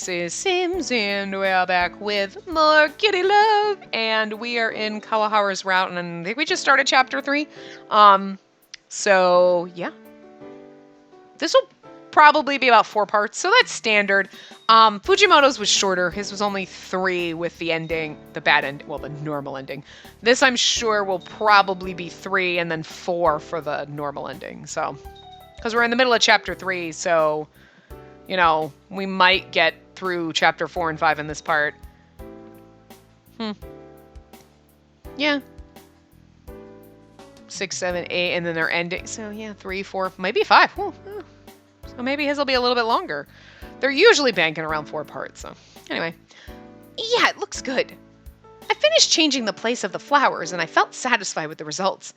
This is Sims, and we're back with more Kitty Love, and we are in Kawahara's route, and I think we just started chapter 3. So, yeah. This will probably be about 4 parts, so that's standard. Fujimoto's was shorter. His was only 3 with the ending, the bad end, well, the normal ending. This, I'm sure, will probably be 3 and then 4 for the normal ending, so. Because we're in the middle of chapter 3, so, you know, we might get through chapter 4 and 5 in this part. Yeah. 6, 7, 8, and then they're ending. So, yeah, 3, 4, maybe 5. So maybe his will be a little bit longer. They're usually banking around 4 parts, so. Anyway. Yeah, it looks good. I finished changing the place of the flowers, and I felt satisfied with the results.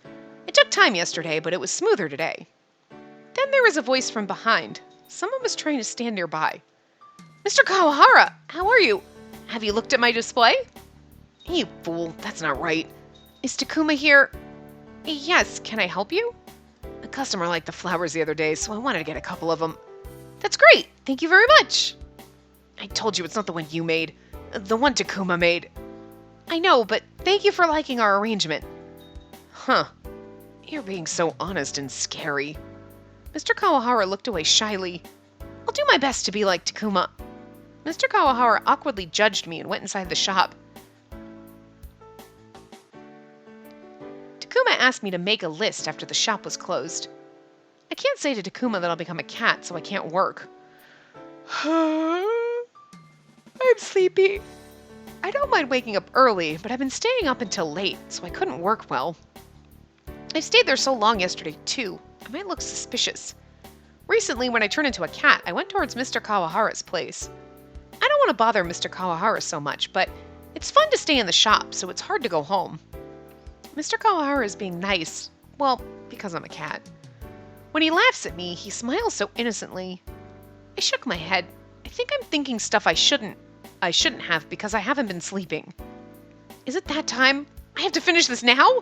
It took time yesterday, but it was smoother today. Then there was a voice from behind. Someone was trying to stand nearby. Mr. Kawahara, how are you? Have you looked at my display? You fool, that's not right. Is Takuma here? Yes, can I help you? A customer liked the flowers the other day, so I wanted to get a couple of them. That's great, thank you very much. I told you it's not the one you made. The one Takuma made. I know, but thank you for liking our arrangement. Huh. You're being so honest and scary. Mr. Kawahara looked away shyly. I'll do my best to be like Takuma. Mr. Kawahara awkwardly judged me and went inside the shop. Takuma asked me to make a list after the shop was closed. I can't say to Takuma that I'll become a cat, so I can't work. I'm sleepy. I don't mind waking up early, but I've been staying up until late, so I couldn't work well. I stayed there so long yesterday, too. I might look suspicious. Recently, when I turned into a cat, I went towards Mr. Kawahara's place. I don't want to bother Mr. Kawahara so much, but it's fun to stay in the shop, so it's hard to go home. Mr. Kawahara is being nice. Well, because I'm a cat. When he laughs at me, he smiles so innocently. I shook my head. I think I'm thinking stuff I shouldn't have because I haven't been sleeping. Is it that time? I have to finish this now?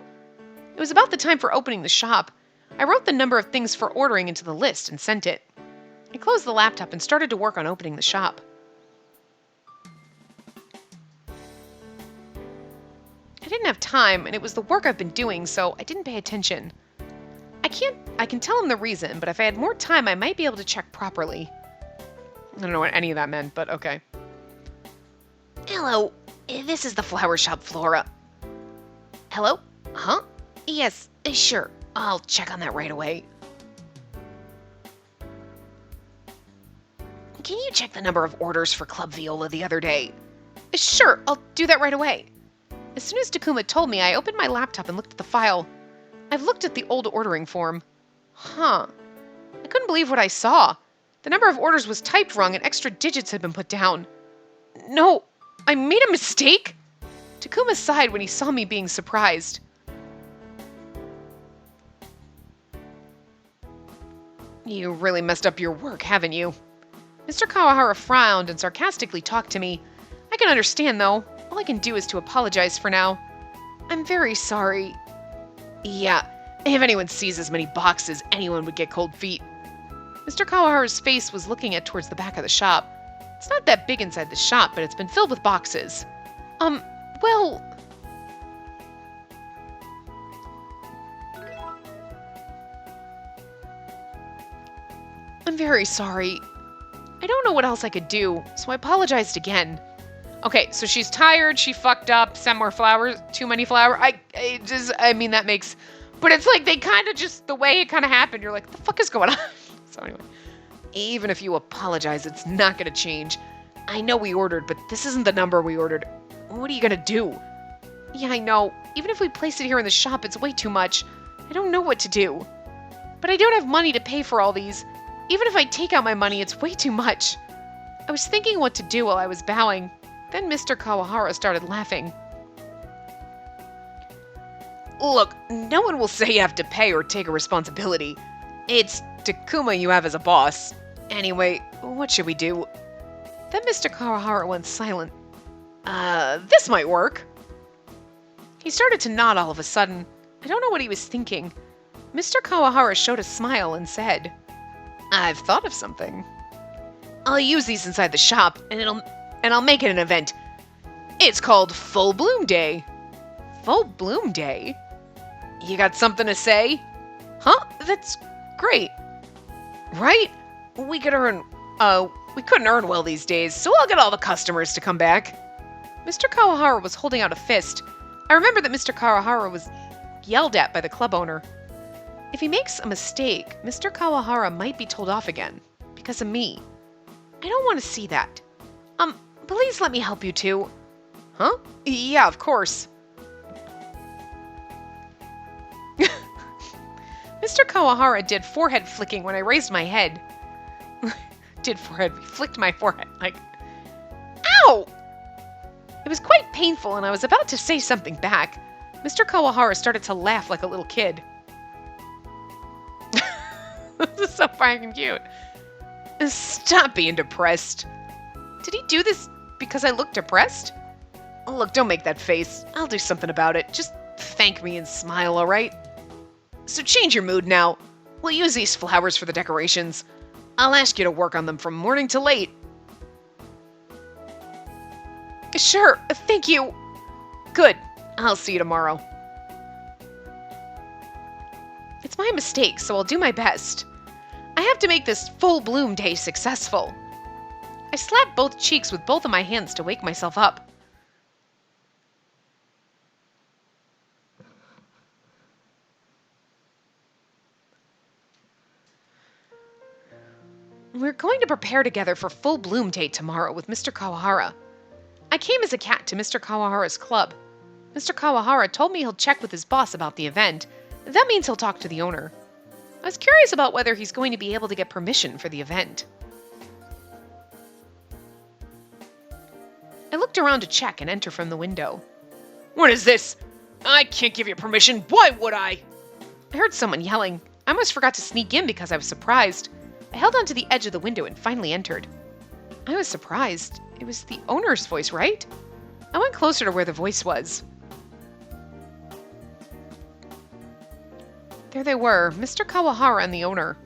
It was about the time for opening the shop. I wrote the number of things for ordering into the list and sent it. I closed the laptop and started to work on opening the shop. I didn't have time, and it was the work I've been doing, so I didn't pay attention. I can tell him the reason, but if I had more time, I might be able to check properly. I don't know what any of that meant, but okay. Hello, this is the flower shop, Flora. Hello? Huh? Yes, sure. I'll check on that right away. Can you check the number of orders for Club Viola the other day? Sure, I'll do that right away. As soon as Takuma told me, I opened my laptop and looked at the file. I've looked at the old ordering form. Huh. I couldn't believe what I saw. The number of orders was typed wrong and extra digits had been put down. No, I made a mistake? Takuma sighed when he saw me being surprised. You really messed up your work, haven't you? Mr. Kawahara frowned and sarcastically talked to me. I can understand, though. All I can do is to apologize for now. I'm very sorry. Yeah, if anyone sees as many boxes, anyone would get cold feet. Mr. Kawahara's face was looking towards the back of the shop. It's not that big inside the shop, but it's been filled with boxes. Well... I'm very sorry. I don't know what else I could do, so I apologized again. Okay, so she's tired, she fucked up, sent more flowers, too many flowers. I mean, that makes... But it's like they kind of just, the way it kind of happened, you're like, what the fuck is going on? So anyway, even if you apologize, it's not going to change. I know we ordered, but this isn't the number we ordered. What are you going to do? Yeah, I know. Even if we place it here in the shop, it's way too much. I don't know what to do. But I don't have money to pay for all these. Even if I take out my money, it's way too much. I was thinking what to do while I was bowing. Then Mr. Kawahara started laughing. Look, no one will say you have to pay or take a responsibility. It's Takuma you have as a boss. Anyway, what should we do? Then Mr. Kawahara went silent. This might work. He started to nod all of a sudden. I don't know what he was thinking. Mr. Kawahara showed a smile and said, I've thought of something. I'll use these inside the shop, and I'll make it an event. It's called Full Bloom Day. Full Bloom Day? You got something to say? Huh? That's great. Right? We couldn't earn well these days, so I'll get all the customers to come back. Mr. Kawahara was holding out a fist. I remember that Mr. Kawahara was yelled at by the club owner. If he makes a mistake, Mr. Kawahara might be told off again. Because of me. I don't want to see that. Please let me help you too. Huh? Yeah, of course. Mr. Kawahara did forehead flicking when I raised my head. Flicked my forehead, like, ow! It was quite painful, and I was about to say something back. Mr. Kawahara started to laugh like a little kid. This is so fucking cute. Stop being depressed. Did he do this because I look depressed? Oh, look, don't make that face. I'll do something about it. Just thank me and smile, alright? So change your mood now. We'll use these flowers for the decorations. I'll ask you to work on them from morning to late. Sure, thank you. Good. I'll see you tomorrow. It's my mistake, so I'll do my best. I have to make this full bloom day successful. I slapped both cheeks with both of my hands to wake myself up. We're going to prepare together for Full Bloom Day tomorrow with Mr. Kawahara. I came as a cat to Mr. Kawahara's club. Mr. Kawahara told me he'll check with his boss about the event. That means he'll talk to the owner. I was curious about whether he's going to be able to get permission for the event. I looked around to check and enter from the window. What is this? I can't give you permission. Why would I? I heard someone yelling. I almost forgot to sneak in because I was surprised. I held onto the edge of the window and finally entered. I was surprised. It was the owner's voice, right? I went closer to where the voice was. There they were, Mr. Kawahara and the owner.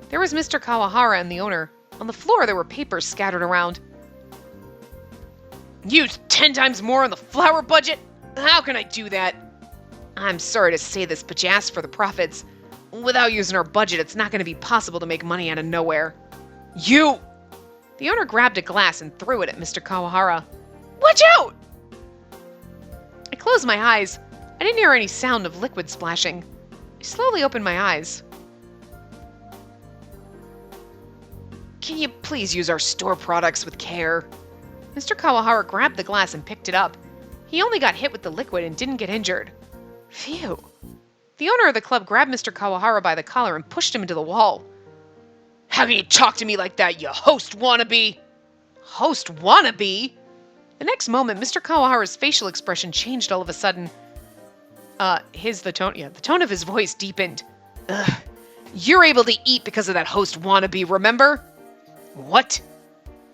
There was Mr. Kawahara and the owner. On the floor there were papers scattered around. Used 10 times more on the flower budget? How can I do that? I'm sorry to say this, but you asked for the profits. Without using our budget, it's not going to be possible to make money out of nowhere. You! The owner grabbed a glass and threw it at Mr. Kawahara. Watch out! I closed my eyes. I didn't hear any sound of liquid splashing. I slowly opened my eyes. Can you please use our store products with care? Mr. Kawahara grabbed the glass and picked it up. He only got hit with the liquid and didn't get injured. Phew. The owner of the club grabbed Mr. Kawahara by the collar and pushed him into the wall. How can you talk to me like that, you host wannabe? Host wannabe? The next moment, Mr. Kawahara's facial expression changed all of a sudden. The tone of his voice deepened. Ugh. You're able to eat because of that host wannabe, remember? What?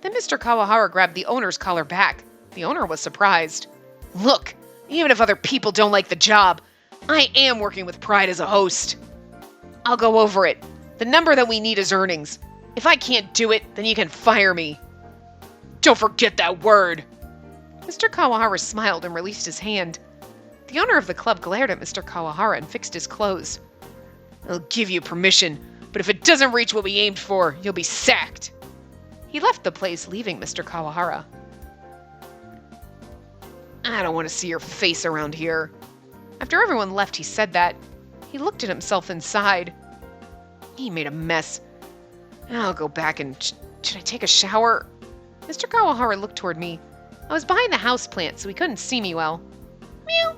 Then Mr. Kawahara grabbed the owner's collar back. The owner was surprised. Look, even if other people don't like the job, I am working with pride as a host. I'll go over it. The number that we need is earnings. If I can't do it, then you can fire me. Don't forget that word. Mr. Kawahara smiled and released his hand. The owner of the club glared at Mr. Kawahara and fixed his clothes. I'll give you permission, but if it doesn't reach what we aimed for, you'll be sacked. He left the place, leaving Mr. Kawahara. I don't want to see your face around here. After everyone left, he said that. He looked at himself inside. He made a mess. I'll go back and... Should I take a shower? Mr. Kawahara looked toward me. I was behind the houseplant, so he couldn't see me well. Meow.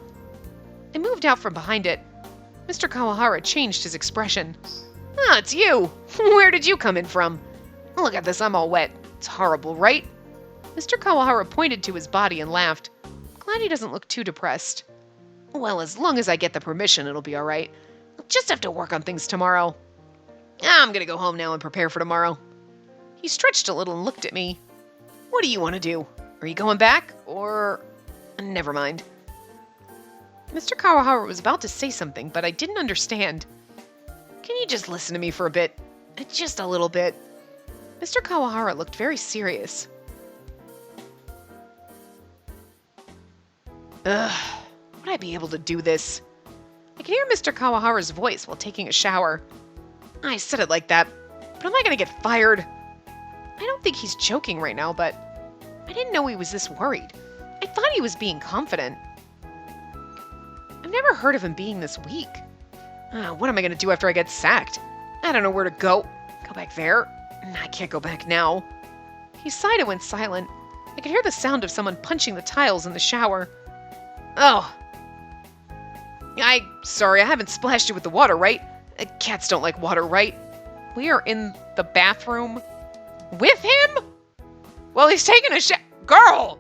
I moved out from behind it. Mr. Kawahara changed his expression. Ah, it's you. Where did you come in from? Look at this, I'm all wet. It's horrible, right? Mr. Kawahara pointed to his body and laughed. Glad he doesn't look too depressed. Well, as long as I get the permission, it'll be all right. I'll just have to work on things tomorrow. I'm gonna go home now and prepare for tomorrow. He stretched a little and looked at me. What do you want to do? Are you going back, or... Never mind. Mr. Kawahara was about to say something, but I didn't understand. Can you just listen to me for a bit? Just a little bit. Mr. Kawahara looked very serious. Ugh, would I be able to do this? I could hear Mr. Kawahara's voice while taking a shower. I said it like that, but am I going to get fired? I don't think he's joking right now, but I didn't know he was this worried. I thought he was being confident. I've never heard of him being this weak. What am I going to do after I get sacked? I don't know where to go. Go back there? I can't go back now. He sighed and went silent. I could hear the sound of someone punching the tiles in the shower. Oh. Sorry, I haven't splashed you with the water, right? Cats don't like water, right? We are in the bathroom with him? Well, he's taking a shower. Girl!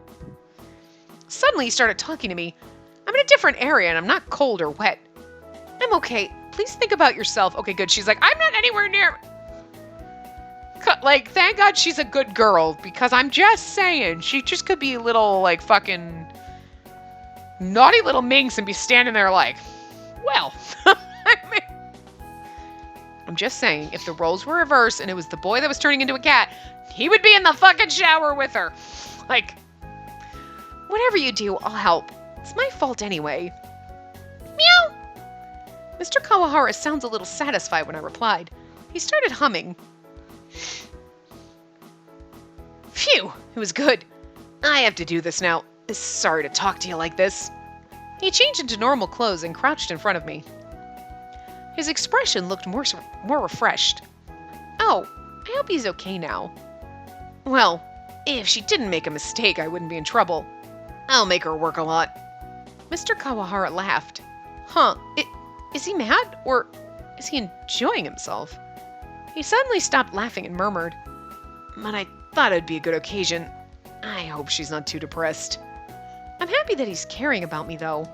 Suddenly he started talking to me. I'm in a different area and I'm not cold or wet. I'm okay. Please think about yourself. Okay, good. She's like, I'm not anywhere near. Like, thank God she's a good girl, because I'm just saying, she just could be a little, like, fucking naughty little minx and be standing there like, well, I mean, I'm just saying, if the roles were reversed and it was the boy that was turning into a cat, he would be in the fucking shower with her. Like, whatever you do, I'll help. It's my fault anyway. Meow. Mr. Kawahara sounds a little satisfied when I replied. He started humming. Phew, it was good. I have to do this now. Sorry to talk to you like this. He changed into normal clothes and crouched in front of me. His expression looked more refreshed. Oh, I hope he's okay now. Well, if she didn't make a mistake, I wouldn't be in trouble. I'll make her work a lot. Mr. Kawahara laughed. Huh, is he mad, or is he enjoying himself? He suddenly stopped laughing and murmured, but I thought it'd be a good occasion. I hope she's not too depressed. I'm happy that he's caring about me, though.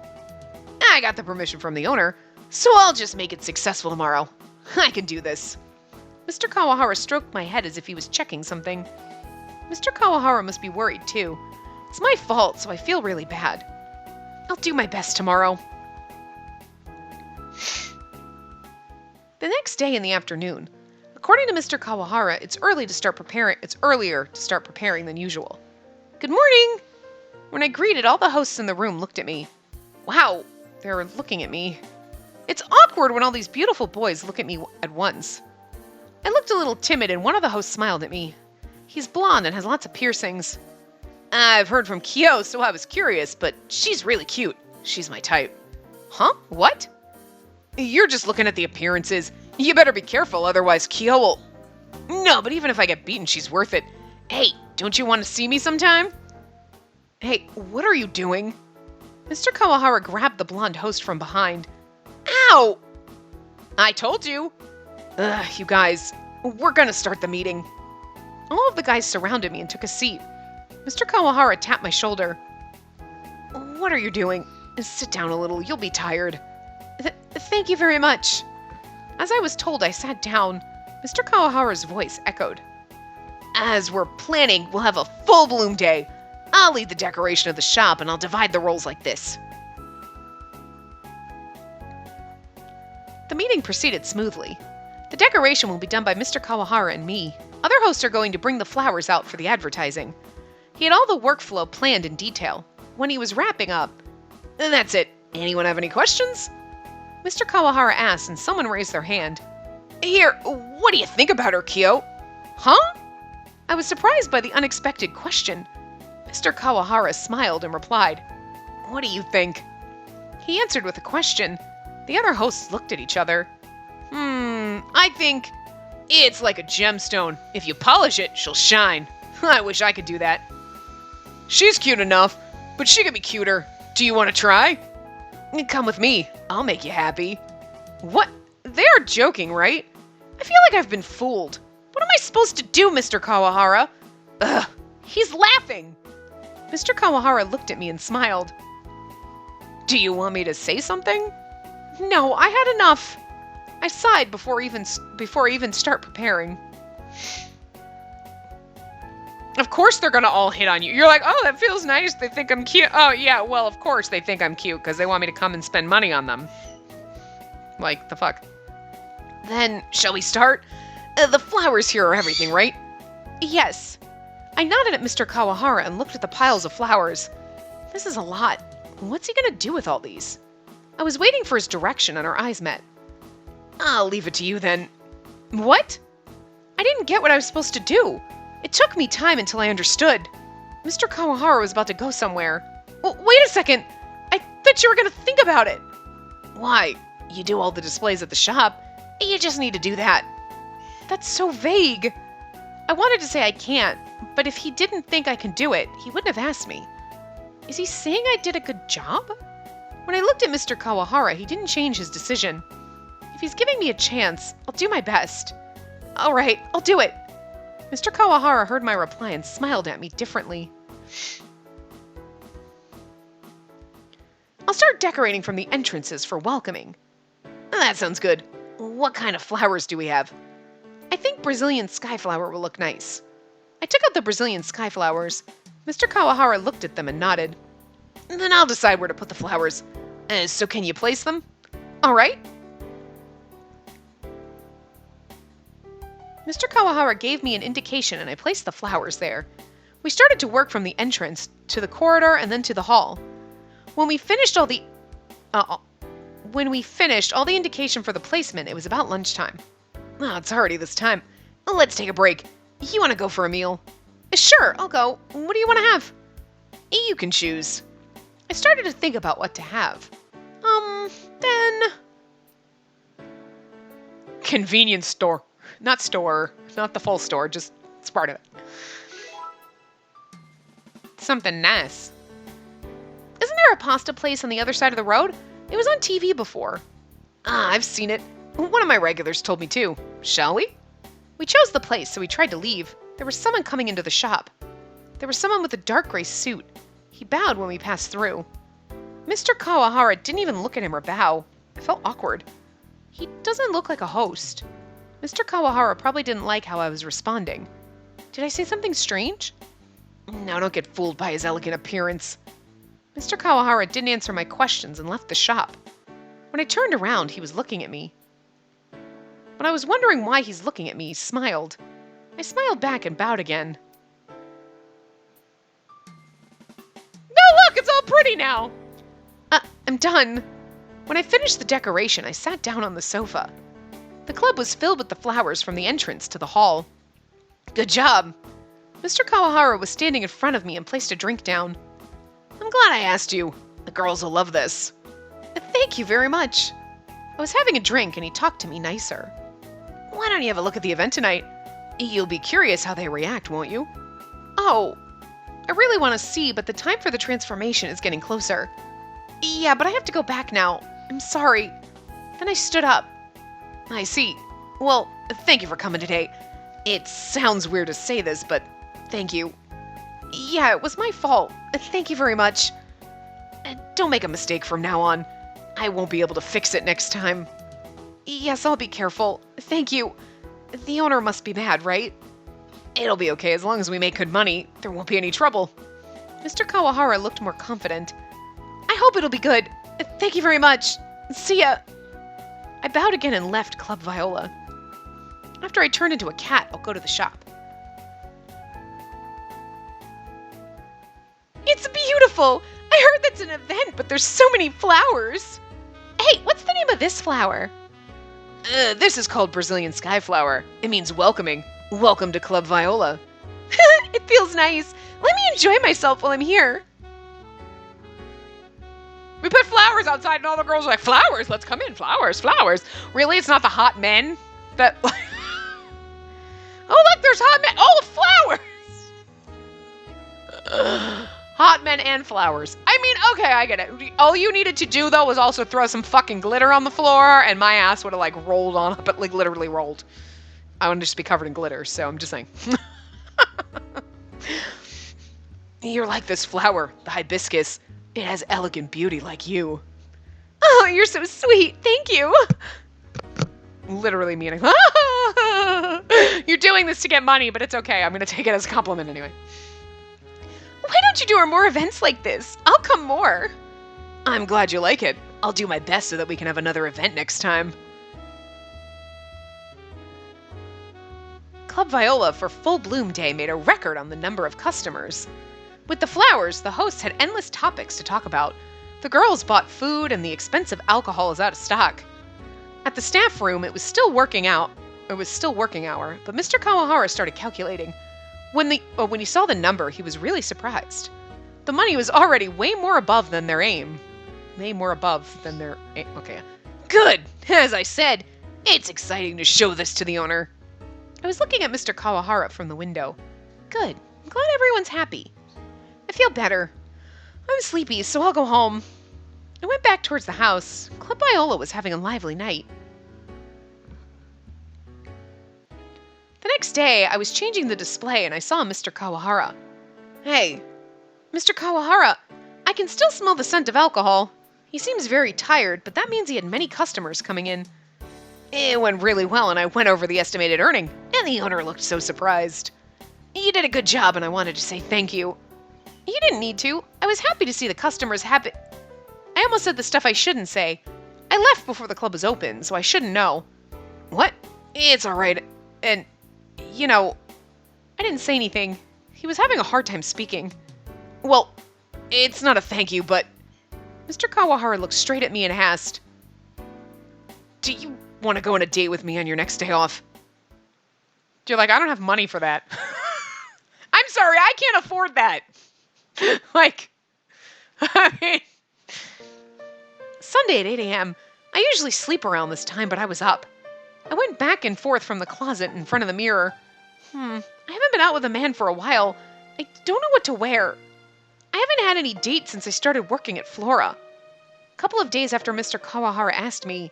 I got the permission from the owner, so I'll just make it successful tomorrow. I can do this. Mr. Kawahara stroked my head as if he was checking something. Mr. Kawahara must be worried, too. It's my fault, so I feel really bad. I'll do my best tomorrow. The next day in the afternoon, according to Mr. Kawahara, it's earlier to start preparing than usual. Good morning! When I greeted, all the hosts in the room looked at me. Wow, they're looking at me. It's awkward when all these beautiful boys look at me at once. I looked a little timid and one of the hosts smiled at me. He's blonde and has lots of piercings. I've heard from Kyo, so I was curious, but she's really cute. She's my type. Huh? What? You're just looking at the appearances. You better be careful, otherwise Kyo will... No, but even if I get beaten, she's worth it. Hey, don't you want to see me sometime? Hey, what are you doing? Mr. Kawahara grabbed the blonde host from behind. Ow! I told you. Ugh, you guys, we're gonna start the meeting. All of the guys surrounded me and took a seat. Mr. Kawahara tapped my shoulder. What are you doing? Sit down a little, you'll be tired. Thank you very much. As I was told, I sat down. Mr. Kawahara's voice echoed. As we're planning, we'll have a full bloom day. I'll lead the decoration of the shop and I'll divide the roles like this. The meeting proceeded smoothly. The decoration will be done by Mr. Kawahara and me. Other hosts are going to bring the flowers out for the advertising. He had all the workflow planned in detail. When he was wrapping up, that's it. Anyone have any questions? Mr. Kawahara asked and someone raised their hand. Here, what do you think about her, Kyo? Huh? I was surprised by the unexpected question. Mr. Kawahara smiled and replied, What do you think? He answered with a question. The other hosts looked at each other. I think it's like a gemstone. If you polish it, she'll shine. I wish I could do that. She's cute enough, but she could be cuter. Do you want to try? Come with me. I'll make you happy. What? They are joking, right? I feel like I've been fooled. What am I supposed to do, Mr. Kawahara? Ugh, he's laughing. Mr. Kawahara looked at me and smiled. Do you want me to say something? No, I had enough. I sighed before I even start preparing. Of course they're gonna all hit on you. You're like, oh, that feels nice. They think I'm cute. Oh, yeah, well, of course they think I'm cute because they want me to come and spend money on them. Like, the fuck? Then, shall we start? The flowers here are everything, right? Yes. I nodded at Mr. Kawahara and looked at the piles of flowers. This is a lot. What's he gonna do with all these? I was waiting for his direction and our eyes met. I'll leave it to you then. What? I didn't get what I was supposed to do. It took me time until I understood. Mr. Kawahara was about to go somewhere. Well, wait a second. I thought you were gonna think about it. Why? You do all the displays at the shop. You just need to do that. That's so vague. I wanted to say I can't, but if he didn't think I can do it, he wouldn't have asked me. Is he saying I did a good job? When I looked at Mr. Kawahara, he didn't change his decision. If he's giving me a chance, I'll do my best. All right, I'll do it. Mr. Kawahara heard my reply and smiled at me differently. I'll start decorating from the entrances for welcoming. That sounds good. What kind of flowers do we have? I think Brazilian skyflower will look nice. I took out the Brazilian skyflowers. Mr. Kawahara looked at them and nodded. Then I'll decide where to put the flowers. So can you place them? All right. Mr. Kawahara gave me an indication and I placed the flowers there. We started to work from the entrance to the corridor and then to the hall. When we finished all the indication for the placement, it was about lunchtime. Oh, it's already this time. Let's take a break. You want to go for a meal? Sure, I'll go. What do you want to have? You can choose. I started to think about what to have. Then... Convenience store. Not store. Not the full store, just it's part of it. Something nice. Isn't there a pasta place on the other side of the road? It was on TV before. I've seen it. One of my regulars told me too. Shall we? We chose the place, so we tried to leave. There was someone coming into the shop. There was someone with a dark gray suit. He bowed when we passed through. Mr. Kawahara didn't even look at him or bow. I felt awkward. He doesn't look like a host. Mr. Kawahara probably didn't like how I was responding. Did I say something strange? No, don't get fooled by his elegant appearance. Mr. Kawahara didn't answer my questions and left the shop. When I turned around, he was looking at me. When I was wondering why he's looking at me, he smiled. I smiled back and bowed again. No, look, it's all pretty now! I'm done. When I finished the decoration, I sat down on the sofa. The club was filled with the flowers from the entrance to the hall. Good job. Mr. Kawahara was standing in front of me and placed a drink down. I'm glad I asked you. The girls will love this. Thank you very much. I was having a drink and he talked to me nicer. Why don't you have a look at the event tonight? You'll be curious how they react, won't you? Oh, I really want to see, but the time for the transformation is getting closer. Yeah, but I have to go back now. I'm sorry. Then I stood up. I see. Well, thank you for coming today. It sounds weird to say this, but thank you. Yeah, it was my fault. Thank you very much. Don't make a mistake from now on. I won't be able to fix it next time. Yes, I'll be careful. Thank you. The owner must be mad, right? It'll be okay as long as we make good money. There won't be any trouble. Mr. Kawahara looked more confident. I hope it'll be good. Thank you very much. See ya. I bowed again and left Club Viola. After I turn into a cat, I'll go to the shop. It's beautiful! I heard that's an event, but there's so many flowers! Hey, what's the name of this flower? This is called Brazilian Skyflower. It means welcoming. Welcome to Club Viola. It feels nice. Let me enjoy myself while I'm here. We put flowers outside and all the girls are like, flowers? Let's come in. Flowers, flowers. Really? It's not the hot men that... Oh, look, there's hot men. Oh, flowers. Hot men and flowers. I mean, okay, I get it. All you needed to do, though, was also throw some fucking glitter on the floor, and my ass would have, like, rolled on up, but, like, literally rolled. I wouldn't just be covered in glitter, so I'm just saying. You're like this flower, the hibiscus. It has elegant beauty like you. Oh, you're so sweet. Thank you. Literally meaning, you're doing this to get money, but it's okay. I'm going to take it as a compliment anyway. Why don't you do more events like this? I'll come more. I'm glad you like it. I'll do my best so that we can have another event next time. Club Viola for Full Bloom Day made a record on the number of customers. With the flowers, the hosts had endless topics to talk about. The girls bought food and the expensive alcohol is out of stock. At the staff room, it was still working hour, but Mr. Kawahara started calculating. When he saw the number, he was really surprised. The money was already way more above than their aim. Okay. Good! As I said, it's exciting to show this to the owner. I was looking at Mr. Kawahara from the window. Good. I'm glad everyone's happy. I feel better. I'm sleepy, so I'll go home. I went back towards the house. Club Viola was having a lively night. The next day, I was changing the display and I saw Mr. Kawahara. Hey, Mr. Kawahara, I can still smell the scent of alcohol. He seems very tired, but that means he had many customers coming in. It went really well and I went over the estimated earning, and the owner looked so surprised. You did a good job and I wanted to say thank you. You didn't need to. I was happy to see the customers happy. I almost said the stuff I shouldn't say. I left before the club was open, so I shouldn't know. What? It's alright. And, I didn't say anything. He was having a hard time speaking. Well, it's not a thank you, but... Mr. Kawahara looked straight at me and asked, do you want to go on a date with me on your next day off? You're like, I don't have money for that. I'm sorry, I can't afford that. Sunday at 8 a.m., I usually sleep around this time, but I was up. I went back and forth from the closet in front of the mirror. I haven't been out with a man for a while. I don't know what to wear. I haven't had any dates since I started working at Flora. A couple of days after Mr. Kawahara asked me,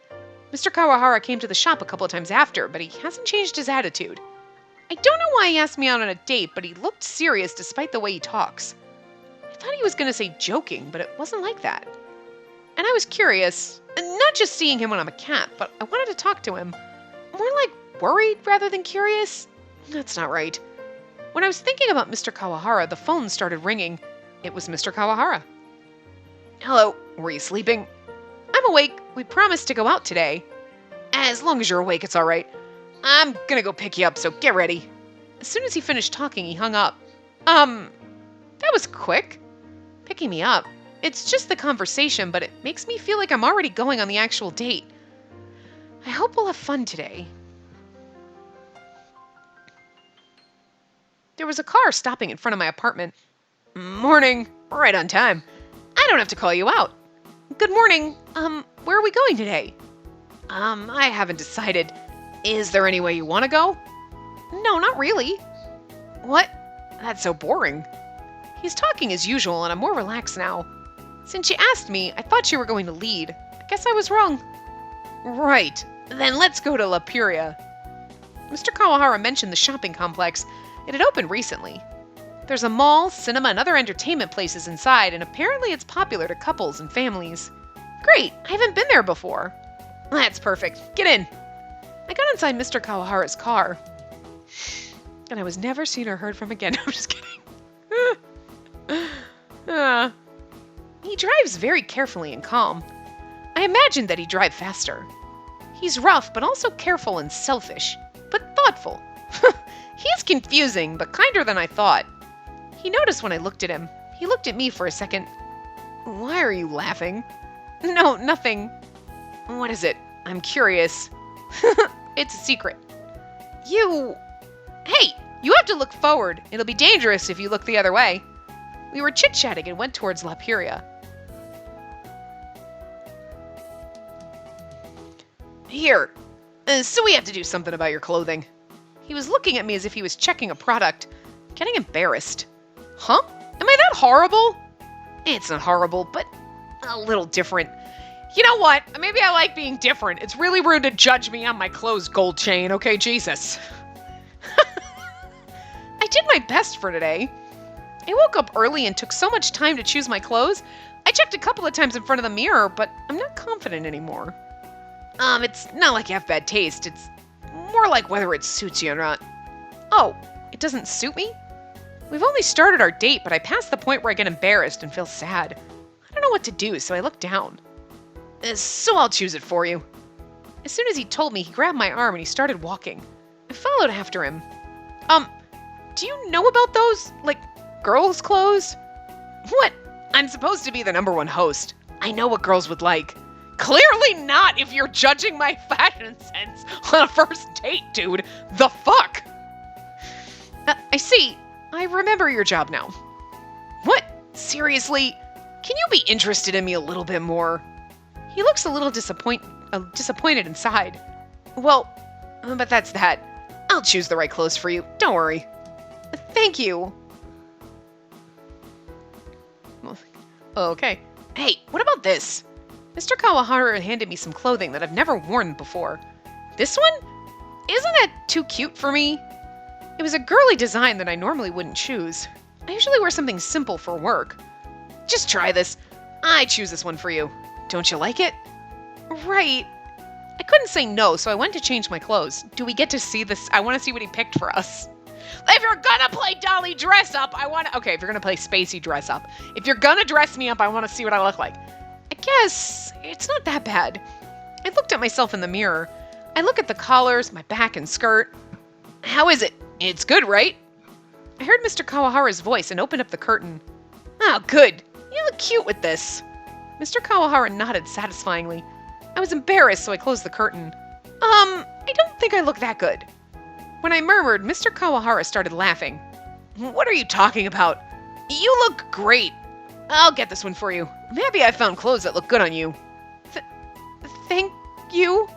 Mr. Kawahara came to the shop a couple of times after, but he hasn't changed his attitude. I don't know why he asked me out on a date, but he looked serious despite the way he talks. I thought he was going to say joking, but it wasn't like that. And I was curious, and not just seeing him when I'm a cat, but I wanted to talk to him. More like worried rather than curious. That's not right. When I was thinking about Mr. Kawahara, the phone started ringing. It was Mr. Kawahara. Hello, were you sleeping? I'm awake. We promised to go out today. As long as you're awake, it's all right. I'm gonna go pick you up, so get ready. As soon as he finished talking, he hung up. That was quick. Picking me up. It's just the conversation, but it makes me feel like I'm already going on the actual date. I hope we'll have fun today. There was a car stopping in front of my apartment. Morning. Right on time. I don't have to call you out. Good morning. Where are we going today? I haven't decided. Is there any way you want to go? No, not really. What? That's so boring. He's talking as usual, and I'm more relaxed now. Since you asked me, I thought you were going to lead. I guess I was wrong. Right. Then let's go to La Puria. Mr. Kawahara mentioned the shopping complex. It had opened recently. There's a mall, cinema, and other entertainment places inside, and apparently it's popular to couples and families. Great, I haven't been there before. That's perfect. Get in. I got inside Mr. Kawahara's car. And I was never seen or heard from again. I'm just kidding. He drives very carefully and calm. I imagined that he'd drive faster. He's rough, but also careful and selfish, but thoughtful. He's confusing, but kinder than I thought. He noticed when I looked at him. He looked at me for a second. Why are you laughing? No, nothing. What is it? I'm curious. It's a secret. Hey, you have to look forward. It'll be dangerous if you look the other way. We were chit-chatting and went towards La Puria. Here. So we have to do something about your clothing. He was looking at me as if he was checking a product. Getting embarrassed. Huh? Am I that horrible? It's not horrible, but a little different. You know what? Maybe I like being different. It's really rude to judge me on my clothes gold chain, okay, Jesus? I did my best for today. I woke up early and took so much time to choose my clothes. I checked a couple of times in front of the mirror, but I'm not confident anymore. It's not like you have bad taste. It's more like whether it suits you or not. Oh, it doesn't suit me? We've only started our date, but I passed the point where I get embarrassed and feel sad. I don't know what to do, so I look down. So I'll choose it for you. As soon as he told me, he grabbed my arm and he started walking. I followed after him. Um, do you know about those, like, girls' clothes? What? I'm supposed to be the #1 host. I know what girls would like. Clearly not if you're judging my fashion sense on a first date, dude. The fuck? I see. I remember your job now. What? Seriously? Can you be interested in me a little bit more? He looks a little disappointed inside. Well, but that's that. I'll choose the right clothes for you. Don't worry. Thank you. Okay. Hey, what about this? Mr. Kawahara handed me some clothing that I've never worn before. This one? Isn't that too cute for me? It was a girly design that I normally wouldn't choose. I usually wear something simple for work. Just try this. I choose this one for you. Don't you like it? Right. I couldn't say no, so I went to change my clothes. Do we get to see this? I want to see what he picked for us. If you're gonna play Dolly dress up, okay, if you're gonna play Spacey dress up. If you're gonna dress me up, I want to see what I look like. I guess it's not that bad. I looked at myself in the mirror. I look at the collars, my back and skirt. How is it? It's good, right? I heard Mr. Kawahara's voice and opened up the curtain. Oh, good. You look cute with this. Mr. Kawahara nodded satisfyingly. I was embarrassed, so I closed the curtain. I don't think I look that good. When I murmured, Mr. Kawahara started laughing. What are you talking about? You look great. I'll get this one for you. Maybe I found clothes that look good on you. Thank you?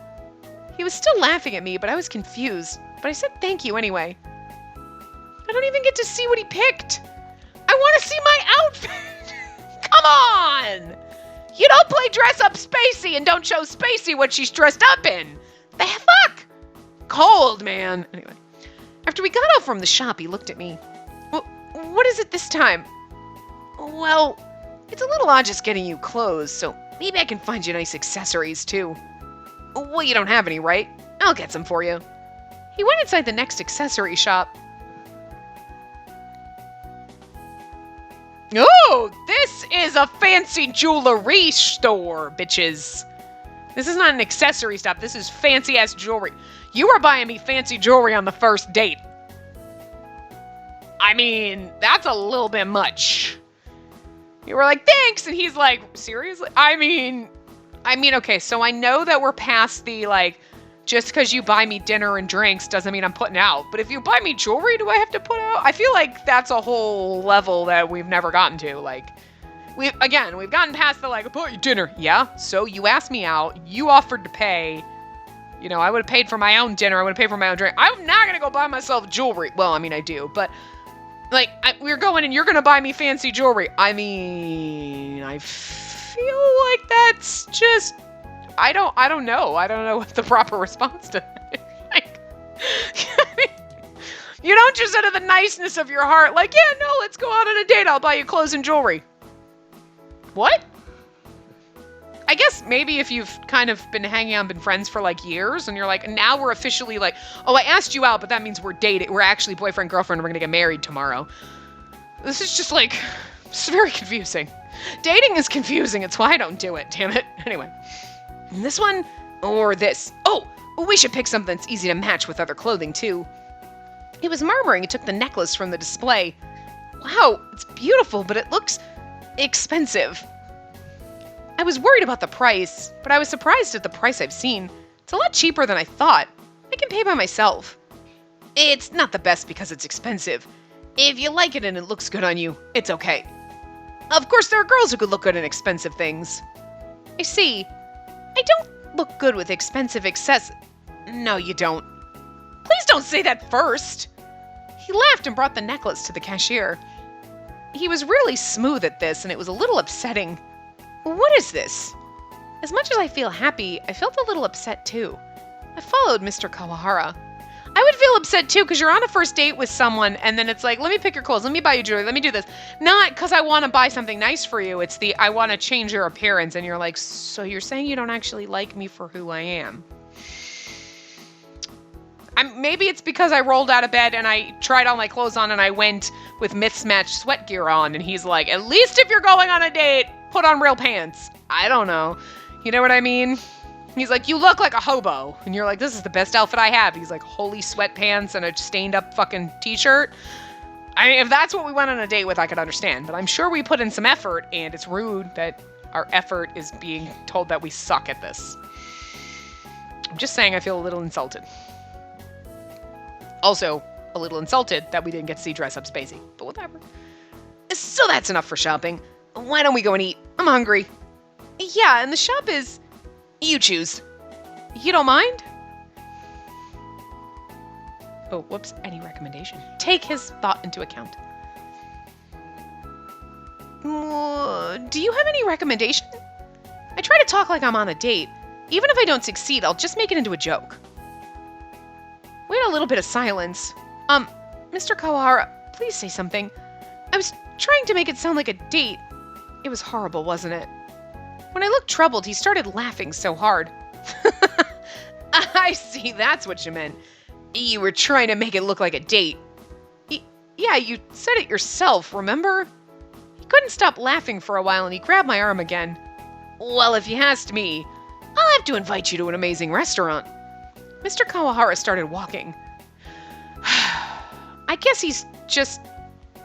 He was still laughing at me, but I was confused. But I said thank you anyway. I don't even get to see what he picked. I want to see my outfit. Come on. You don't play dress up Spacey and don't show Spacey what she's dressed up in. The fuck? Cold, man. Anyway, after we got out from the shop, he looked at me. Well, what is it this time? Well, it's a little odd just getting you clothes, so maybe I can find you nice accessories, too. Well, you don't have any, right? I'll get some for you. He went inside the next accessory shop. Oh, this is a fancy jewelry store, bitches. This is not an accessory shop. This is fancy-ass jewelry. You are buying me fancy jewelry on the first date. I mean, that's a little bit much. You were like, thanks, and he's like, seriously? I mean, okay, so I know that we're past the, like, just because you buy me dinner and drinks doesn't mean I'm putting out. But if you buy me jewelry, do I have to put out? I feel like that's a whole level that we've never gotten to. Like, we've gotten past the, like, I bought you dinner. Yeah, so you asked me out. You offered to pay. You know, I would have paid for my own dinner. I would have paid for my own drink. I'm not going to go buy myself jewelry. Well, I mean, I do. But, like, we're going and you're going to buy me fancy jewelry. I mean, I feel like that's just... I don't know. I don't know what the proper response to like, you don't just out of the niceness of your heart, like, yeah, no, let's go out on a date. I'll buy you clothes and jewelry. What? I guess maybe if you've kind of been hanging out, been friends for like years, and you're like, now we're officially like, oh, I asked you out, but that means we're dating. We're actually boyfriend, girlfriend, and we're going to get married tomorrow. This is just like, it's very confusing. Dating is confusing. It's why I don't do it. Damn it. Anyway. This one or this? Oh, we should pick something that's easy to match with other clothing, too. He was murmuring and took the necklace from the display. Wow, it's beautiful, but it looks expensive. I was worried about the price, but I was surprised at the price I've seen. It's a lot cheaper than I thought. I can pay by myself. It's not the best because it's expensive. If you like it and it looks good on you, it's okay. Of course, there are girls who could look good in expensive things. I see. I don't look good with expensive No, you don't. Please don't say that first. He laughed and brought the necklace to the cashier. He was really smooth at this, and it was a little upsetting. What is this? As much as I feel happy, I felt a little upset too. I followed Mr. Kawahara. I would feel upset too, because you're on a first date with someone, and then it's like, let me pick your clothes, let me buy you jewelry, let me do this. Not because I want to buy something nice for you, it's I want to change your appearance, and you're like, so you're saying you don't actually like me for who I am? Maybe it's because I rolled out of bed, and I tried all my clothes on, and I went with mismatched sweat gear on, and he's like, at least if you're going on a date, put on real pants. I don't know. You know what I mean? He's like, you look like a hobo. And you're like, this is the best outfit I have. He's like, holy sweatpants and a stained up fucking t-shirt. I mean, if that's what we went on a date with, I could understand. But I'm sure we put in some effort, and it's rude that our effort is being told that we suck at this. I'm just saying I feel a little insulted. Also, a little insulted that we didn't get to see Dress Up Spacey. But whatever. So that's enough for shopping. Why don't we go and eat? I'm hungry. Yeah, and the shop is... You choose. You don't mind? Oh, whoops. Any recommendation? Take his thought into account. Do you have any recommendation? I try to talk like I'm on a date. Even if I don't succeed, I'll just make it into a joke. We had a little bit of silence. Mr. Kawahara, please say something. I was trying to make it sound like a date. It was horrible, wasn't it? When I looked troubled, he started laughing so hard. I see, that's what you meant. You were trying to make it look like a date. Yeah, you said it yourself, remember? He couldn't stop laughing for a while and he grabbed my arm again. Well, if you asked me, I'll have to invite you to an amazing restaurant. Mr. Kawahara started walking. I guess he's just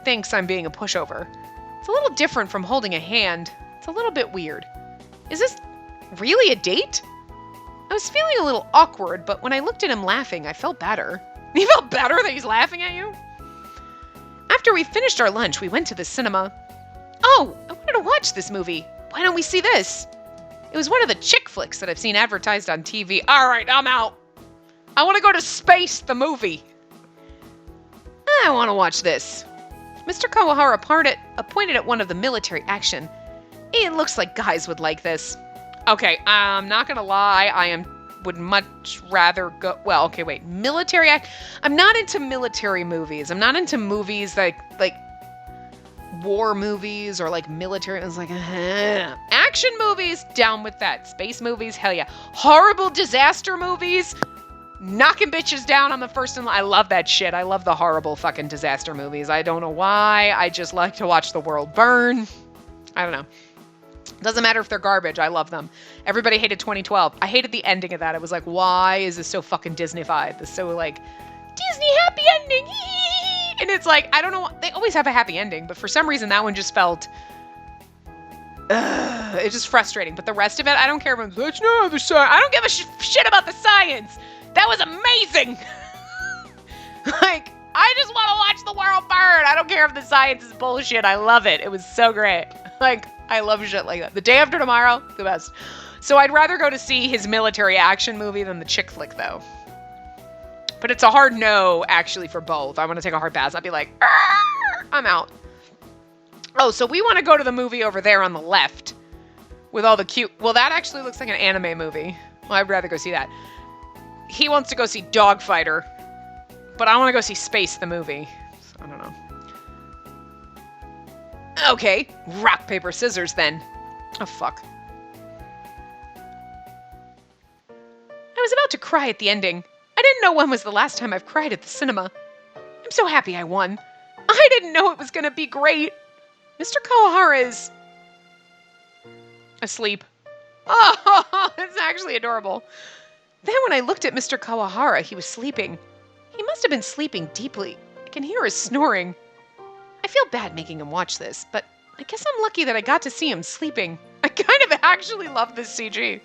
thinks I'm being a pushover. It's a little different from holding a hand. It's a little bit weird. Is this really a date? I was feeling a little awkward, but when I looked at him laughing, I felt better. You felt better that he's laughing at you? After we finished our lunch, we went to the cinema. Oh, I wanted to watch this movie. Why don't we see this? It was one of the chick flicks that I've seen advertised on TV. All right, I'm out. I want to go to Space, the movie. I want to watch this. Mr. Kawahara pointed at one of the military action. It looks like guys would like this. Okay, I'm not gonna lie. Would much rather go. Well, okay, wait. Military act. I'm not into military movies. I'm not into movies like war movies or like military. It's like action movies. Down with that. Space movies. Hell yeah. Horrible disaster movies. Knocking bitches down on the first in line. I love that shit. I love the horrible fucking disaster movies. I don't know why. I just like to watch the world burn. I don't know. Doesn't matter if they're garbage. I love them. Everybody hated 2012. I hated the ending of that. It was like, why is this so fucking Disney-fied? This so like, Disney happy ending. And it's like, I don't know. They always have a happy ending, but for some reason that one just felt, it's just frustrating. But the rest of it, I don't care. That's not the science. I don't give a shit about the science. That was amazing. Like, I just want to watch the world burn. I don't care if the science is bullshit. I love it. It was so great. Like, I love shit like that. The Day After Tomorrow, the best. So I'd rather go to see his military action movie than the chick flick, though. But it's a hard no, actually, for both. I want to take a hard pass. I'd be like, I'm out. Oh, so we want to go to the movie over there on the left with all the cute... Well, that actually looks like an anime movie. Well, I'd rather go see that. He wants to go see Dogfighter, but I want to go see Space, the movie. So I don't know. Okay, rock, paper, scissors then. Oh, fuck. I was about to cry at the ending. I didn't know when was the last time I've cried at the cinema. I'm so happy I won. I didn't know it was going to be great. Mr. Kawahara is... asleep. Oh, it's actually adorable. Then when I looked at Mr. Kawahara, he was sleeping. He must have been sleeping deeply. I can hear his snoring. I feel bad making him watch this, but I guess I'm lucky that I got to see him sleeping. I kind of actually love this CG.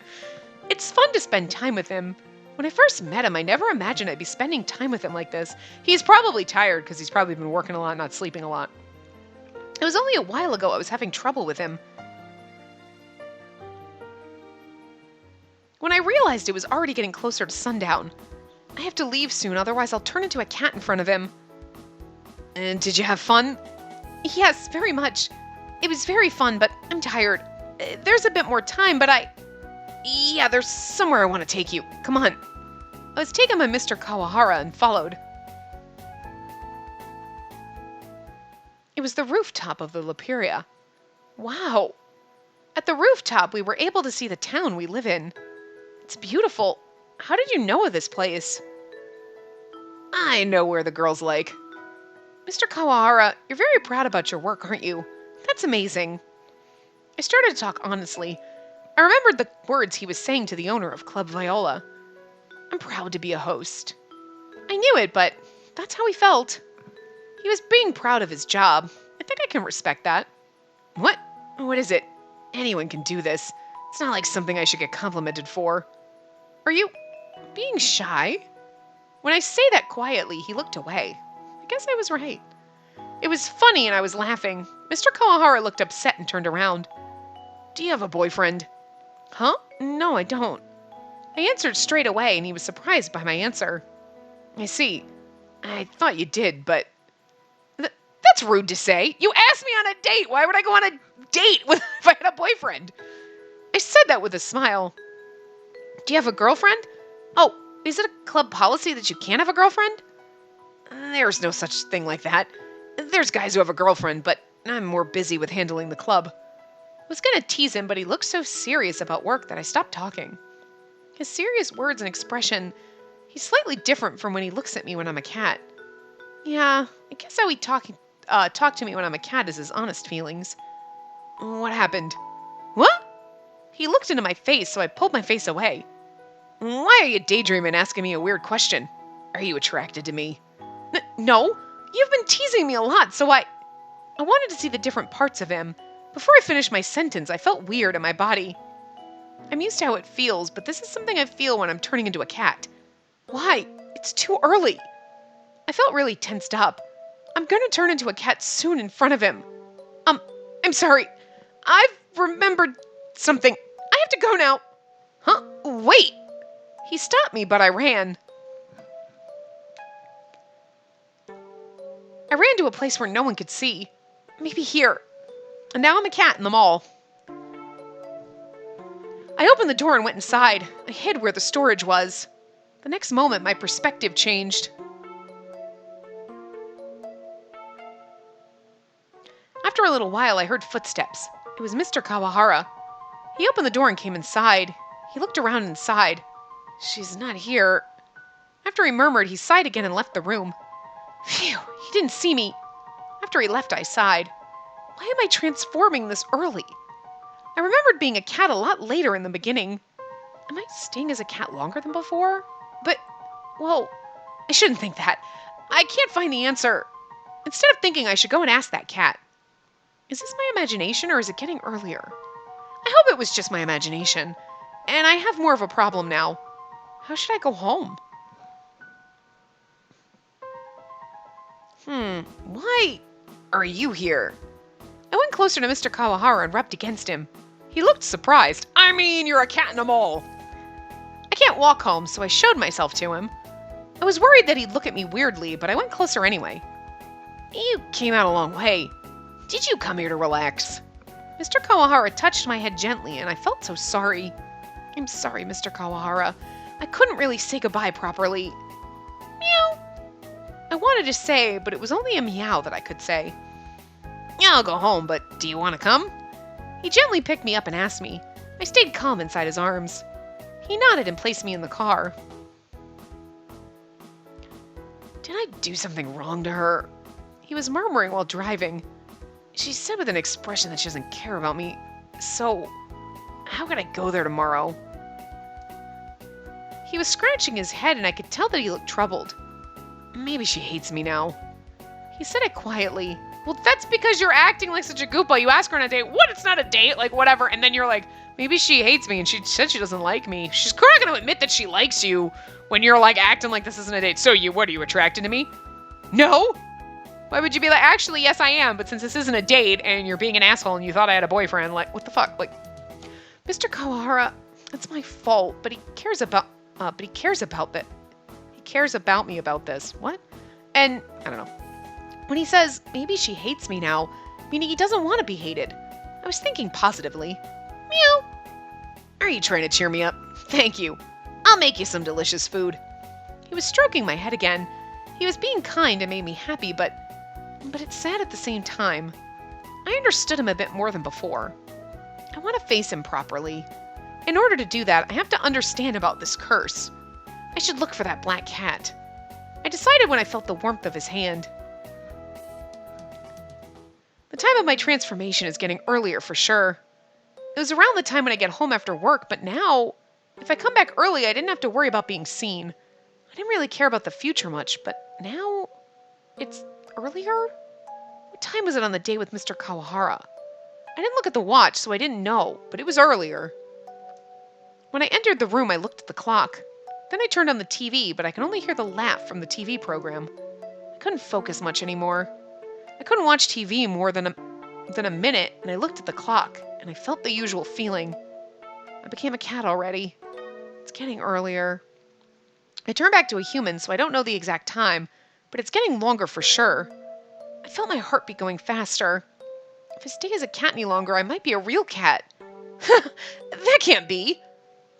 It's fun to spend time with him. When I first met him, I never imagined I'd be spending time with him like this. He's probably tired because he's probably been working a lot, not sleeping a lot. It was only a while ago I was having trouble with him. When I realized it was already getting closer to sundown. I have to leave soon, otherwise I'll turn into a cat in front of him. And did you have fun? Yes, very much. It was very fun, but I'm tired. There's a bit more time, but yeah, there's somewhere I want to take you. Come on. I was taken by Mr. Kawahara and followed. It was the rooftop of the Laperia. Wow. At the rooftop, we were able to see the town we live in. It's beautiful. How did you know of this place? I know where the girls like. Mr. Kawahara, you're very proud about your work, aren't you? That's amazing. I started to talk honestly. I remembered the words he was saying to the owner of Club Viola. I'm proud to be a host. I knew it, but that's how he felt. He was being proud of his job. I think I can respect that. What? What is it? Anyone can do this. It's not like something I should get complimented for. Are you being shy? When I say that quietly, he looked away. I guess I was right. It was funny and I was laughing. Mr. Kawahara looked upset and turned around. Do you have a boyfriend? Huh? No, I don't. I answered straight away and he was surprised by my answer. I see. I thought you did, but... That's rude to say. You asked me on a date. Why would I go on a date if I had a boyfriend? I said that with a smile. Do you have a girlfriend? Oh, is it a club policy that you can't have a girlfriend? There's no such thing like that. There's guys who have a girlfriend, but I'm more busy with handling the club. I was going to tease him, but he looked so serious about work that I stopped talking. His serious words and expression, he's slightly different from when he looks at me when I'm a cat. Yeah, I guess how he talk to me when I'm a cat is his honest feelings. What happened? What? He looked into my face, so I pulled my face away. Why are you daydreaming asking me a weird question? Are you attracted to me? No. You've been teasing me a lot, so I wanted to see the different parts of him. Before I finished my sentence, I felt weird in my body. I'm used to how it feels, but this is something I feel when I'm turning into a cat. Why? It's too early. I felt really tensed up. I'm gonna turn into a cat soon in front of him. I'm sorry. I've remembered something. I have to go now. Huh? Wait. He stopped me, but I ran. I ran to a place where no one could see. Maybe here. And now I'm a cat in the mall. I opened the door and went inside. I hid where the storage was. The next moment, my perspective changed. After a little while, I heard footsteps. It was Mr. Kawahara. He opened the door and came inside. He looked around and sighed. She's not here. After he murmured, he sighed again and left the room. Phew, he didn't see me. After he left, I sighed. Why am I transforming this early? I remembered being a cat a lot later in the beginning. Am I staying as a cat longer than before? But, well, I shouldn't think that. I can't find the answer. Instead of thinking, I should go and ask that cat. Is this my imagination or is it getting earlier? I hope it was just my imagination. And I have more of a problem now. How should I go home? Why are you here? I went closer to Mr. Kawahara and rubbed against him. He looked surprised. I mean, you're a cat in a mall. I can't walk home, so I showed myself to him. I was worried that he'd look at me weirdly, but I went closer anyway. You came out a long way. Did you come here to relax? Mr. Kawahara touched my head gently, and I felt so sorry. I'm sorry, Mr. Kawahara. I couldn't really say goodbye properly. Meow. I wanted to say, but it was only a meow that I could say. Yeah, I'll go home, but do you want to come? He gently picked me up and asked me. I stayed calm inside his arms. He nodded and placed me in the car. Did I do something wrong to her? He was murmuring while driving. She said with an expression that she doesn't care about me. So, how could I go there tomorrow? He was scratching his head and I could tell that he looked troubled. Maybe she hates me now. He said it quietly. Well, that's because you're acting like such a goofball. You ask her on a date, what? It's not a date, like whatever. And then you're like, maybe she hates me and she said she doesn't like me. She's not going to admit that she likes you when you're like acting like this isn't a date. So what, are you attracted to me? No? Why would you be like, actually, yes, I am. But since this isn't a date and you're being an asshole and you thought I had a boyfriend, like, what the fuck? Like, Mr. Kawahara, it's my fault, but he cares about that. He cares about me about this. What? And, I don't know. When he says, maybe she hates me now, meaning he doesn't want to be hated. I was thinking positively. Meow. Are you trying to cheer me up? Thank you. I'll make you some delicious food. He was stroking my head again. He was being kind and made me happy, but it's sad at the same time. I understood him a bit more than before. I want to face him properly. In order to do that, I have to understand about this curse. I should look for that black cat. I decided when I felt the warmth of his hand. The time of my transformation is getting earlier for sure. It was around the time when I get home after work, but now, if I come back early, I didn't have to worry about being seen. I didn't really care about the future much, but now it's earlier? What time was it on the day with Mr. Kawahara? I didn't look at the watch, so I didn't know, but it was earlier. When I entered the room, I looked at the clock. Then I turned on the TV, but I could only hear the laugh from the TV program. I couldn't focus much anymore. I couldn't watch TV more than a minute, and I looked at the clock, and I felt the usual feeling. I became a cat already. It's getting earlier. I turned back to a human, so I don't know the exact time, but it's getting longer for sure. I felt my heartbeat going faster. If I stay as a cat any longer, I might be a real cat. That can't be.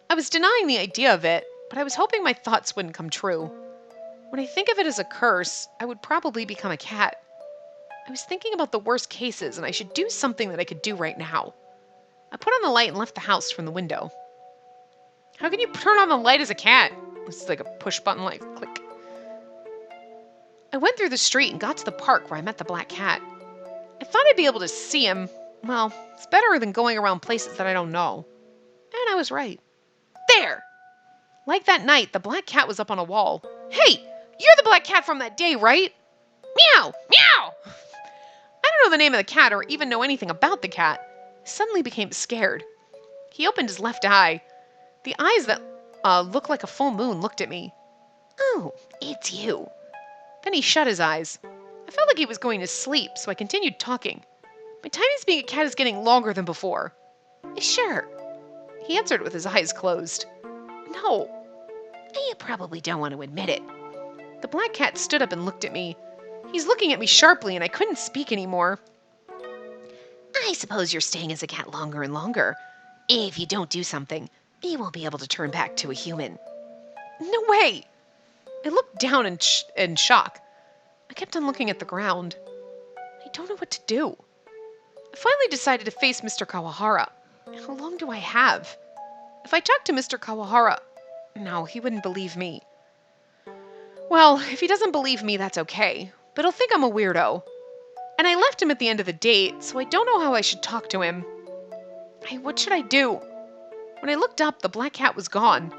I was denying the idea of it, but I was hoping my thoughts wouldn't come true. When I think of it as a curse, I would probably become a cat. I was thinking about the worst cases, and I should do something that I could do right now. I put on the light and left the house from the window. How can you turn on the light as a cat? This is like a push button, like click. I went through the street and got to the park where I met the black cat. I thought I'd be able to see him. Well, it's better than going around places that I don't know. And I was right. There! Like that night, the black cat was up on a wall. Hey, you're the black cat from that day, right? Meow! Meow! I don't know the name of the cat or even know anything about the cat. I suddenly became scared. He opened his left eye. The eyes that looked like a full moon looked at me. Oh, it's you. Then he shut his eyes. I felt like he was going to sleep, so I continued talking. My time as being a cat is getting longer than before. Sure. He answered with his eyes closed. No. You probably don't want to admit it. The black cat stood up and looked at me. He's looking at me sharply, and I couldn't speak anymore. I suppose you're staying as a cat longer and longer. If you don't do something, you won't be able to turn back to a human. No way! I looked down in shock. I kept on looking at the ground. I don't know what to do. I finally decided to face Mr. Kawahara. How long do I have? If I talked to Mr. Kawahara, no, he wouldn't believe me. Well, if he doesn't believe me, that's okay, but he'll think I'm a weirdo. And I left him at the end of the date, so I don't know how I should talk to him. Hey, what should I do? When I looked up, the black cat was gone.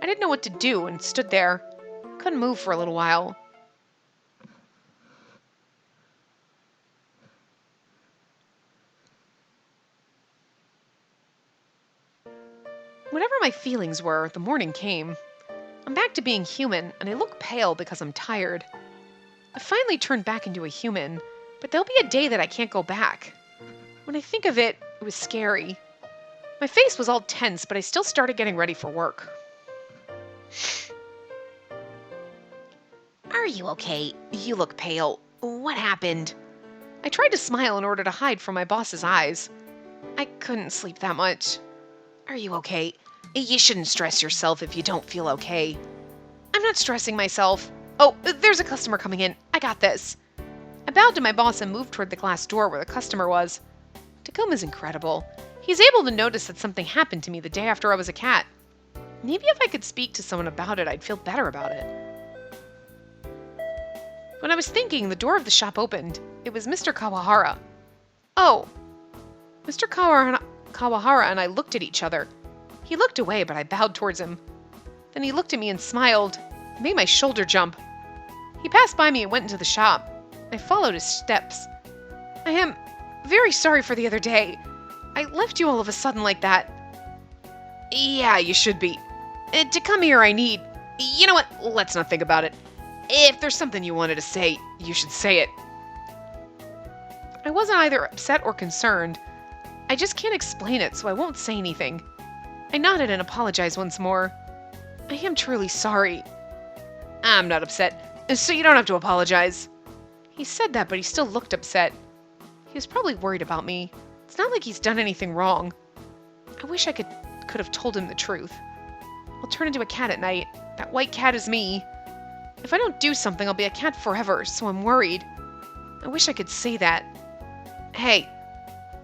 I didn't know what to do and stood there. I couldn't move for a little while. Whatever my feelings were, the morning came. I'm back to being human, and I look pale because I'm tired. I finally turned back into a human, but there'll be a day that I can't go back. When I think of it, it was scary. My face was all tense, but I still started getting ready for work. Are you okay? You look pale. What happened? I tried to smile in order to hide from my boss's eyes. I couldn't sleep that much. Are you okay? You shouldn't stress yourself if you don't feel okay. I'm not stressing myself. Oh, there's a customer coming in. I got this. I bowed to my boss and moved toward the glass door where the customer was. Takuma's incredible. He's able to notice that something happened to me the day after I was a cat. Maybe if I could speak to someone about it, I'd feel better about it. When I was thinking, the door of the shop opened. It was Mr. Kawahara. Oh. Mr. Kawahara and I looked at each other. He looked away, but I bowed towards him. Then he looked at me and smiled. It made my shoulder jump. He passed by me and went into the shop. I followed his steps. I am very sorry for the other day. I left you all of a sudden like that. Yeah, you should be. To come here, I need... You know what? Let's not think about it. If there's something you wanted to say, you should say it. I wasn't either upset or concerned. I just can't explain it, so I won't say anything. I nodded and apologized once more. I am truly sorry. I'm not upset, so you don't have to apologize. He said that, but he still looked upset. He was probably worried about me. It's not like he's done anything wrong. I wish I could have told him the truth. I'll turn into a cat at night. That white cat is me. If I don't do something, I'll be a cat forever, so I'm worried. I wish I could say that. Hey.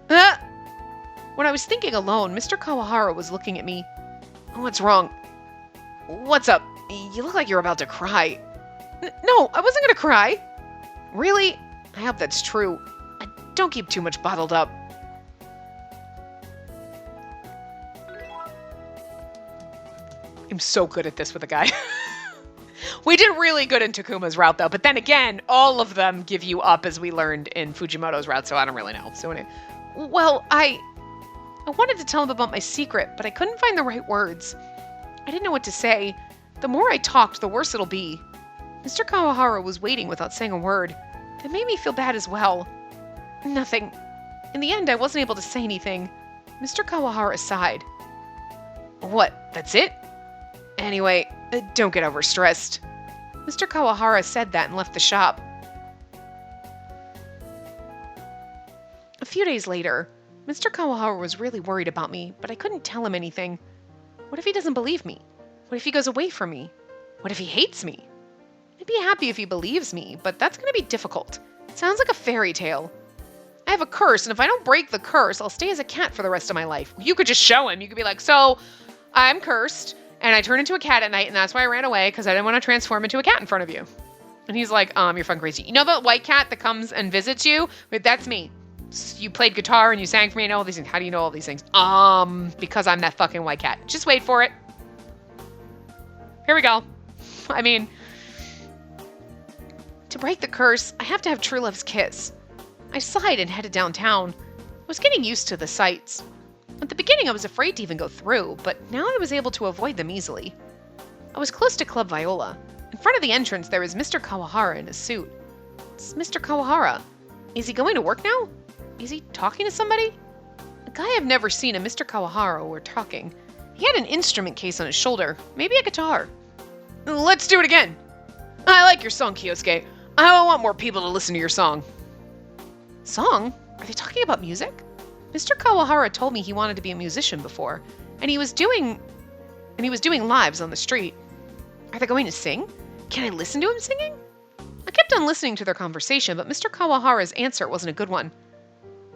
When I was thinking alone, Mr. Kawahara was looking at me. What's wrong? What's up? You look like you're about to cry. No, I wasn't going to cry. Really? I hope that's true. Don't keep too much bottled up. I'm so good at this with a guy. We did really good in Takuma's route, though. But then again, all of them give you up, as we learned in Fujimoto's route, so I don't really know. So anyway, well, I wanted to tell him about my secret, but I couldn't find the right words. I didn't know what to say. The more I talked, the worse it'll be. Mr. Kawahara was waiting without saying a word. It made me feel bad as well. Nothing. In the end, I wasn't able to say anything. Mr. Kawahara sighed. What, that's it? Anyway, don't get overstressed. Mr. Kawahara said that and left the shop. A few days later, Mr. Kawahara was really worried about me, but I couldn't tell him anything. What if he doesn't believe me? What if he goes away from me? What if he hates me? I'd be happy if he believes me, but that's going to be difficult. It sounds like a fairy tale. I have a curse, and if I don't break the curse, I'll stay as a cat for the rest of my life. You could just show him. You could be like, so, I'm cursed, and I turned into a cat at night, and that's why I ran away, because I didn't want to transform into a cat in front of you. And he's like, you're fucking crazy. You know the white cat that comes and visits you? That's me. You played guitar and you sang for me and all these things. How do you know all these things? Because I'm that fucking white cat. Just wait for it. Here we go. I mean, to break the curse, I have to have true love's kiss. I sighed and headed downtown. I was getting used to the sights. At the beginning, I was afraid to even go through, but now I was able to avoid them easily. I was close to Club Viola. In front of the entrance, there was Mr. Kawahara in his suit. It's Mr. Kawahara. Is he going to work now? Is he talking to somebody? A guy I've never seen and Mr. Kawahara were talking. He had an instrument case on his shoulder, maybe a guitar. Let's do it again. I like your song, Kyosuke. I want more people to listen to your song. Song? Are they talking about music? Mr. Kawahara told me he wanted to be a musician before, and he was doing lives on the street. Are they going to sing? Can I listen to him singing? I kept on listening to their conversation, but Mr. Kawahara's answer wasn't a good one.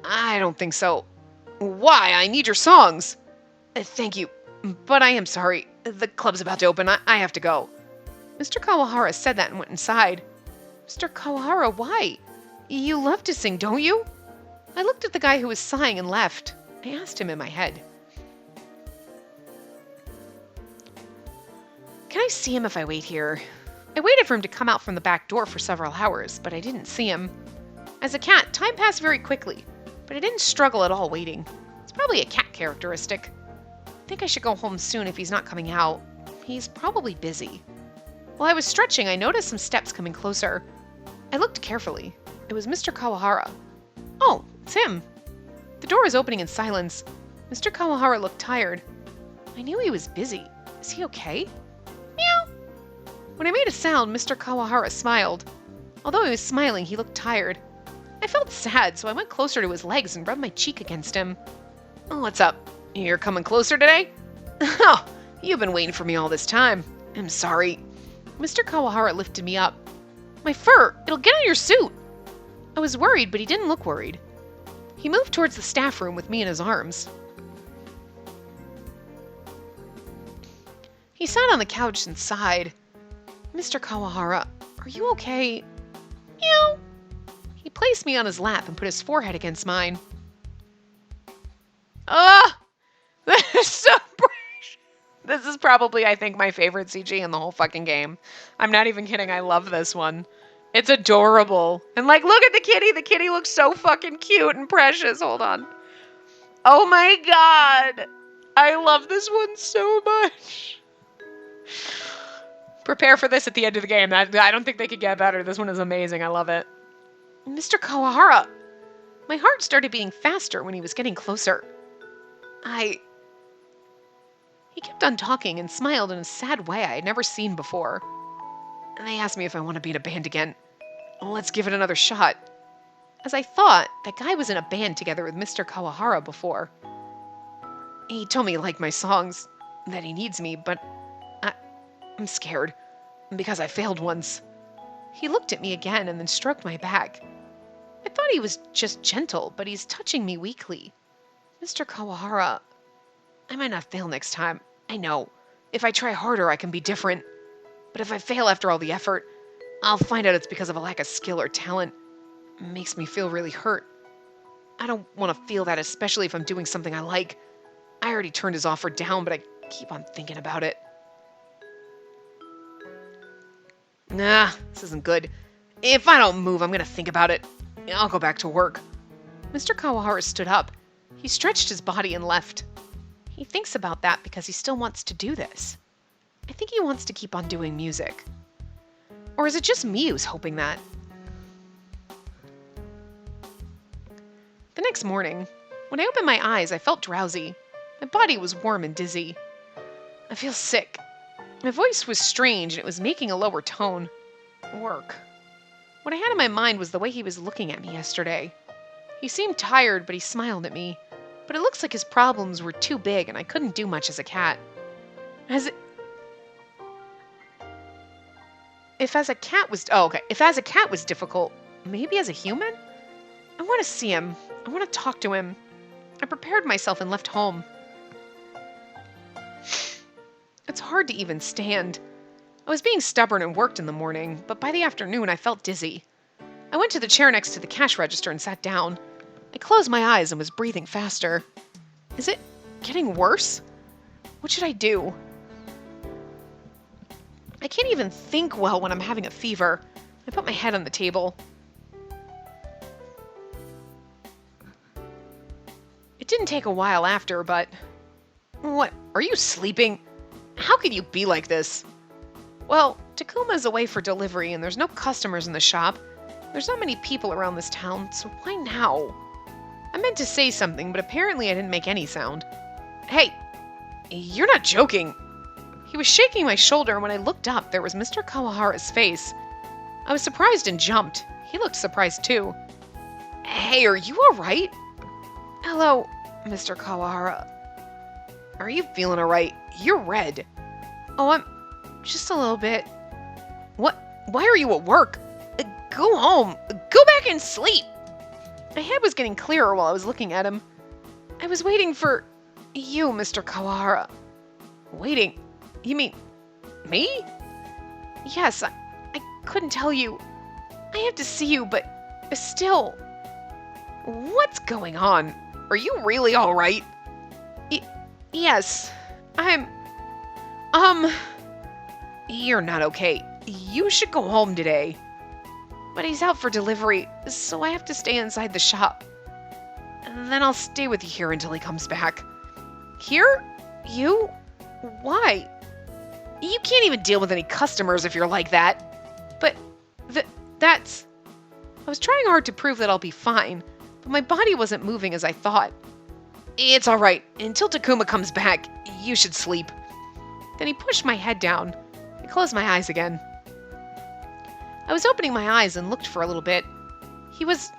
I don't think so. Why? I need your songs. Thank you, but I am sorry. The club's about to open. I have to go. Mr. Kawahara said that and went inside. Mr. Kawahara, why? You love to sing, don't you? I looked at the guy who was sighing and left. I asked him in my head. Can I see him if I wait here? I waited for him to come out from the back door for several hours, but I didn't see him. As a cat, time passed very quickly, but I didn't struggle at all waiting. It's probably a cat characteristic. I think I should go home soon if he's not coming out. He's probably busy. While I was stretching, I noticed some steps coming closer. I looked carefully. It was Mr. Kawahara. Oh, it's him. The door was opening in silence. Mr. Kawahara looked tired. I knew he was busy. Is he okay? Meow. When I made a sound, Mr. Kawahara smiled. Although he was smiling, he looked tired. I felt sad, so I went closer to his legs and rubbed my cheek against him. Oh, what's up? You're coming closer today? Oh, you've been waiting for me all this time. I'm sorry. Mr. Kawahara lifted me up. My fur! It'll get on your suit! I was worried, but he didn't look worried. He moved towards the staff room with me in his arms. He sat on the couch and sighed. Mr. Kawahara, are you okay? Meow. He placed me on his lap and put his forehead against mine. Ah! That is so precious. This is probably, I think, my favorite CG in the whole fucking game. I'm not even kidding. I love this one. It's adorable. And like, look at the kitty. The kitty looks so fucking cute and precious. Hold on. Oh my god. I love this one so much. Prepare for this at the end of the game. I don't think they could get better. This one is amazing. I love it. Mr. Kawahara. My heart started beating faster when he was getting closer. He kept on talking and smiled in a sad way I had never seen before. And they asked me if I want to be in a band again. Let's give it another shot. As I thought, that guy was in a band together with Mr. Kawahara before. He told me he liked my songs, that he needs me, but I'm scared, because I failed once. He looked at me again and then stroked my back. I thought he was just gentle, but he's touching me weakly. Mr. Kawahara, I might not fail next time. I know. If I try harder, I can be different. But if I fail after all the effort, I'll find out it's because of a lack of skill or talent. It makes me feel really hurt. I don't want to feel that, especially if I'm doing something I like. I already turned his offer down, but I keep on thinking about it. Nah, this isn't good. If I don't move, I'm gonna think about it. I'll go back to work. Mr. Kawahara stood up. He stretched his body and left. He thinks about that because he still wants to do this. I think he wants to keep on doing music. Or is it just me who's hoping that? The next morning, when I opened my eyes, I felt drowsy. My body was warm and dizzy. I feel sick. My voice was strange and it was making a lower tone. Work. What I had in my mind was the way he was looking at me yesterday. He seemed tired, but he smiled at me. But it looks like his problems were too big and I couldn't do much as a cat. If as a cat was difficult, maybe as a human? I want to see him. I want to talk to him. I prepared myself and left home. It's hard to even stand. I was being stubborn and worked in the morning, but by the afternoon I felt dizzy. I went to the chair next to the cash register and sat down. I closed my eyes and was breathing faster. Is it getting worse? What should I do? I can't even think well when I'm having a fever. I put my head on the table. It didn't take a while after, but... What? Are you sleeping? How could you be like this? Well, Takuma's away for delivery and there's no customers in the shop. There's not many people around this town, so why now? I meant to say something, but apparently I didn't make any sound. Hey, you're not joking. He was shaking my shoulder, and when I looked up, there was Mr. Kawahara's face. I was surprised and jumped. He looked surprised too. Hey, are you alright? Hello, Mr. Kawahara. Are you feeling alright? You're red. Oh, I'm just a little bit. What? Why are you at work? Go home. Go back and sleep. My head was getting clearer while I was looking at him. I was waiting for you, Mr. Kawahara. Waiting? You mean me? Yes, I couldn't tell you. I have to see you, but still. What's going on? Are you really all right? Yes, I'm... You're not okay. You should go home today. But he's out for delivery, so I have to stay inside the shop. And then I'll stay with you here until he comes back. Here? You? Why? You can't even deal with any customers if you're like that. But that's... I was trying hard to prove that I'll be fine, but my body wasn't moving as I thought. It's all right. Until Takuma comes back, you should sleep. Then he pushed my head down. I closed my eyes again. I was opening my eyes and looked for a little bit. He was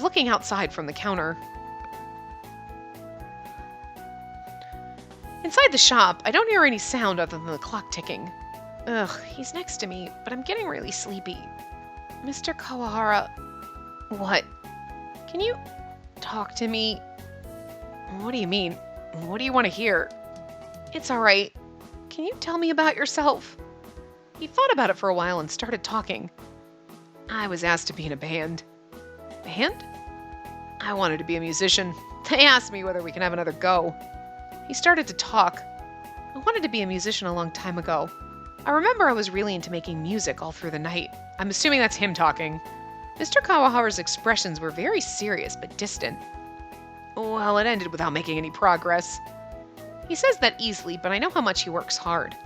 looking outside from the counter. Inside the shop, I don't hear any sound other than the clock ticking. Ugh, he's next to me, but I'm getting really sleepy. Mr. Kawahara, what? Can you talk to me? What do you mean? What do you want to hear? It's all right. Can you tell me about yourself? He thought about it for a while and started talking. I was asked to be in a band. Band? I wanted to be a musician. They asked me whether we can have another go. He started to talk. I wanted to be a musician a long time ago. I remember I was really into making music all through the night. I'm assuming that's him talking. Mr. Kawahara's expressions were very serious but distant. Well, it ended without making any progress. He says that easily, but I know how much he works hard.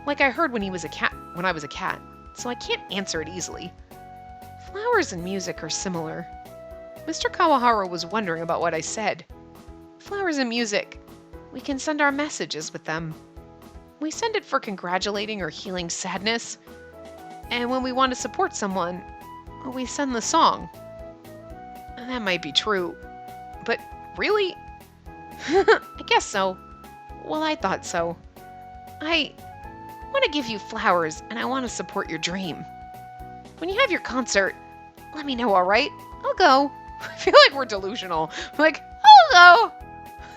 Like I heard when I was a cat, so I can't answer it easily. Flowers and music are similar. Mr. Kawahara was wondering about what I said. Flowers and music. We can send our messages with them. We send it for congratulating or healing sadness. And when we want to support someone, we send the song. That might be true. But really? I guess so. Well, I thought so. I want to give you flowers, and I want to support your dream. When you have your concert, let me know, all right? I'll go. I feel like we're delusional. I'm like, I'll go.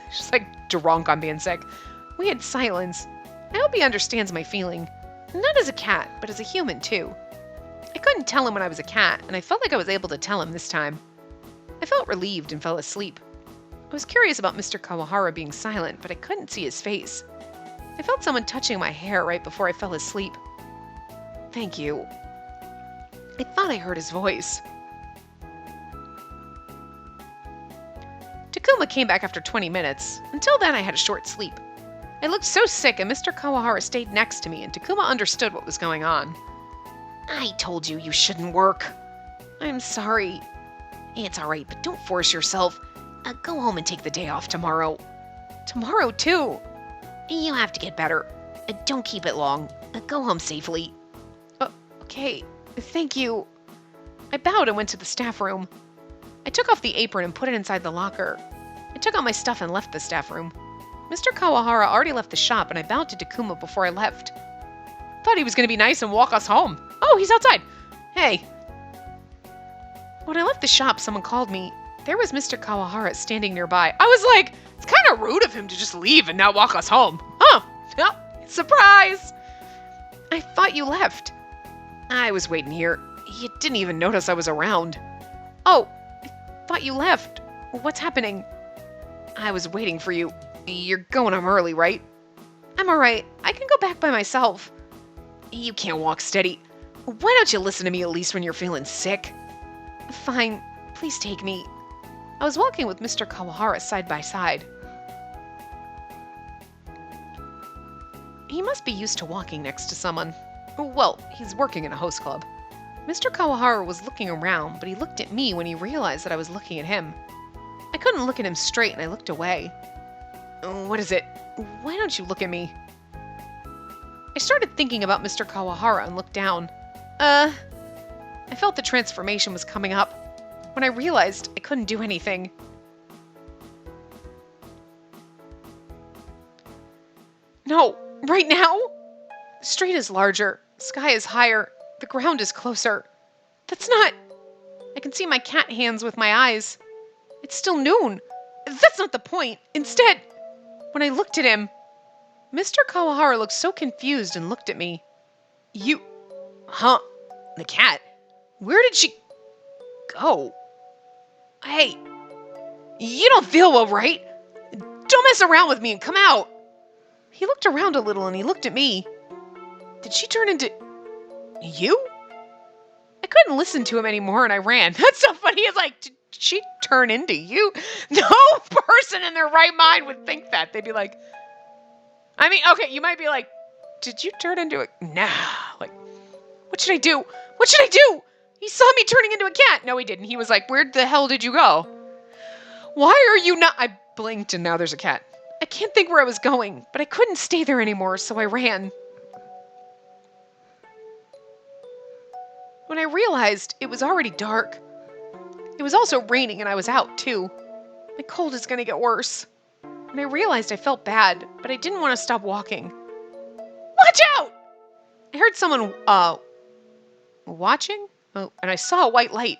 Just like drunk on being sick. We had silence. I hope he understands my feeling. Not as a cat, but as a human, too. I couldn't tell him when I was a cat, and I felt like I was able to tell him this time. I felt relieved and fell asleep. I was curious about Mr. Kawahara being silent, but I couldn't see his face. I felt someone touching my hair right before I fell asleep. Thank you. I thought I heard his voice. Takuma came back after 20 minutes. Until then, I had a short sleep. I looked so sick, and Mr. Kawahara stayed next to me, and Takuma understood what was going on. I told you you shouldn't work. I'm sorry. It's alright, but don't force yourself. Go home and take the day off tomorrow. Tomorrow, too. You have to get better. Don't keep it long. Go home safely. Okay. Thank you. I bowed and went to the staff room. I took off the apron and put it inside the locker. I took out my stuff and left the staff room. Mr. Kawahara already left the shop, and I bowed to Takuma before I left. Thought he was going to be nice and walk us home. Oh, he's outside. Hey. When I left the shop, someone called me. There was Mr. Kawahara standing nearby. I was like, it's kind of rude of him to just leave and not walk us home. Huh. Oh, surprise. I thought you left. I was waiting here. You didn't even notice I was around. Oh, I thought you left. What's happening? I was waiting for you. You're going home early, right? I'm alright. I can go back by myself. You can't walk steady. Why don't you listen to me at least when you're feeling sick? Fine. Please take me. I was walking with Mr. Kawahara side by side. He must be used to walking next to someone. Well, he's working in a host club. Mr. Kawahara was looking around, but he looked at me when he realized that I was looking at him. I couldn't look at him straight, and I looked away. What is it? Why don't you look at me? I started thinking about Mr. Kawahara and looked down. I felt the transformation was coming up when I realized I couldn't do anything. No, right now? The street is larger, sky is higher, the ground is closer. That's not... I can see my cat hands with my eyes. It's still noon. That's not the point. Instead, when I looked at him, Mr. Kawahara looked so confused and looked at me. You... Huh? The cat? Where did she... go? Hey, you don't feel well, right? Don't mess around with me and come out. He looked around a little and he looked at me. Did she turn into... you? I couldn't listen to him anymore and I ran. That's so funny. It's like, did she turn into you? No person in their right mind would think that. They'd be like... I mean, okay, you might be like, did you turn into a... Nah. Like, what should I do? What should I do? He saw me turning into a cat. No, he didn't. He was like, where the hell did you go? Why are you not... I blinked and now there's a cat. I can't think where I was going, but I couldn't stay there anymore, so I ran. When I realized it was already dark, it was also raining and I was out too. My cold is going to get worse. When I realized I felt bad, but I didn't want to stop walking. Watch out! I heard someone, watching? Oh, and I saw a white light.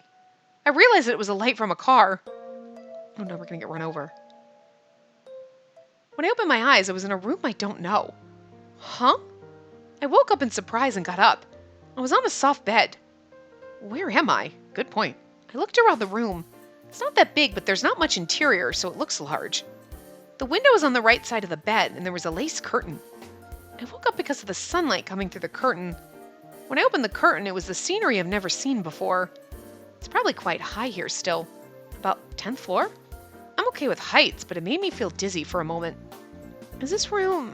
I realized that it was a light from a car. Oh no, we're going to get run over. When I opened my eyes, I was in a room I don't know. Huh? I woke up in surprise and got up. I was on a soft bed. Where am I? Good point. I looked around the room. It's not that big, but there's not much interior, so it looks large. The window was on the right side of the bed, and there was a lace curtain. I woke up because of the sunlight coming through the curtain. When I opened the curtain, it was the scenery I've never seen before. It's probably quite high here still. About 10th floor? I'm okay with heights, but it made me feel dizzy for a moment. Is this room...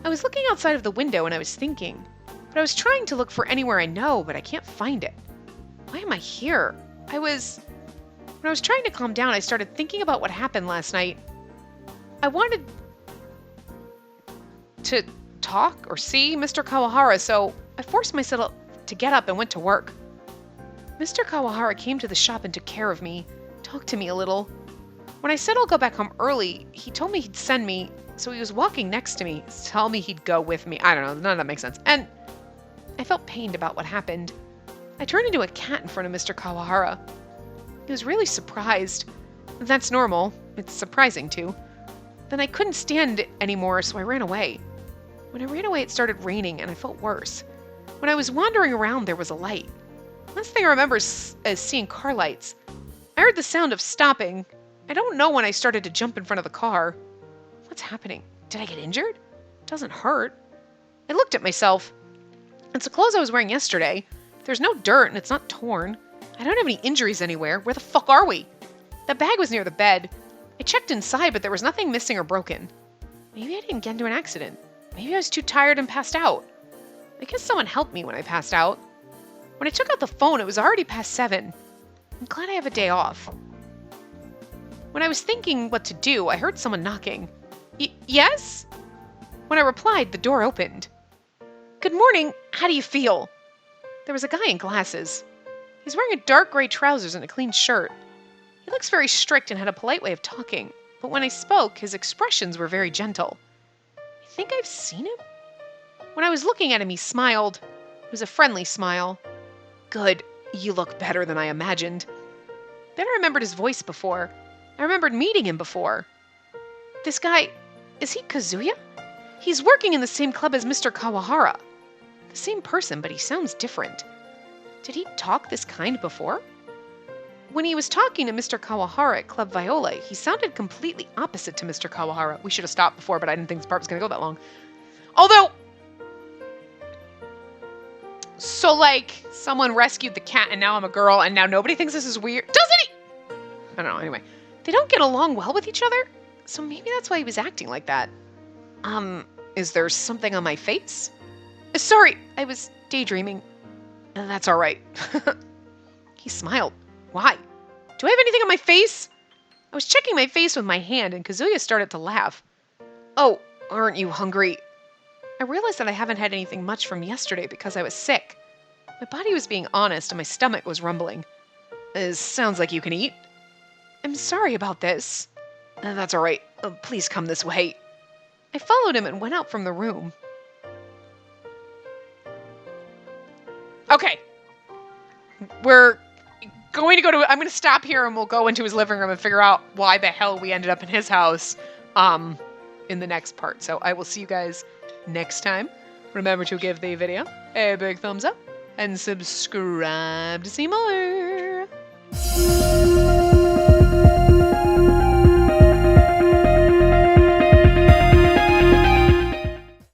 I was looking outside of the window and I was thinking, but I was trying to look for anywhere I know, but I can't find it. Why am I here? When I was trying to calm down, I started thinking about what happened last night. I wanted to talk or see Mr. Kawahara, so I forced myself to get up and went to work. Mr. Kawahara came to the shop and took care of me, talked to me a little. When I said I'll go back home early, he told me he'd send me, so he was walking next to me, tell me he'd go with me. I don't know, none of that makes sense. And I felt pained about what happened. I turned into a cat in front of Mr. Kawahara. He was really surprised. That's normal. It's surprising too. Then I couldn't stand it anymore, so I ran away. When I ran away, it started raining and I felt worse. When I was wandering around, there was a light. Last thing I remember is seeing car lights. I heard the sound of stopping. I don't know when I started to jump in front of the car. What's happening? Did I get injured? It doesn't hurt. I looked at myself. It's the clothes I was wearing yesterday. There's no dirt and it's not torn. I don't have any injuries anywhere. Where the fuck are we? The bag was near the bed. I checked inside, but there was nothing missing or broken. Maybe I didn't get into an accident. Maybe I was too tired and passed out. I guess someone helped me when I passed out. When I took out the phone, it was already past 7. I'm glad I have a day off. When I was thinking what to do, I heard someone knocking. Yes? When I replied, the door opened. Good morning. How do you feel? There was a guy in glasses. He's wearing a dark gray trousers and a clean shirt. He looks very strict and had a polite way of talking, but when I spoke, his expressions were very gentle. I think I've seen him? When I was looking at him, he smiled. It was a friendly smile. Good. You look better than I imagined. Then I remembered his voice before. I remembered meeting him before. This guy, is he Kazuya? He's working in the same club as Mr. Kawahara. The same person, but he sounds different. Did he talk this kind before? When he was talking to Mr. Kawahara at Club Viola, he sounded completely opposite to Mr. Kawahara. We should have stopped before, but I didn't think this part was going to go that long. Although, so like, someone rescued the cat and now I'm a girl and now nobody thinks this is weird. Doesn't he? I don't know, anyway. They don't get along well with each other? So maybe that's why he was acting like that. Is there something on my face? Sorry, I was daydreaming. That's all right. He smiled. Why? Do I have anything on my face? I was checking my face with my hand and Kazuya started to laugh. Oh, aren't you hungry? I realized that I haven't had anything much from yesterday because I was sick. My body was being honest and my stomach was rumbling. Sounds like you can eat. I'm sorry about this. That's all right. Please come this way. I followed him and went out from the room. Okay. We're going to I'm going to stop here and we'll go into his living room and figure out why the hell we ended up in his house in the next part. So I will see you guys next time. Remember to give the video a big thumbs up and subscribe to see more.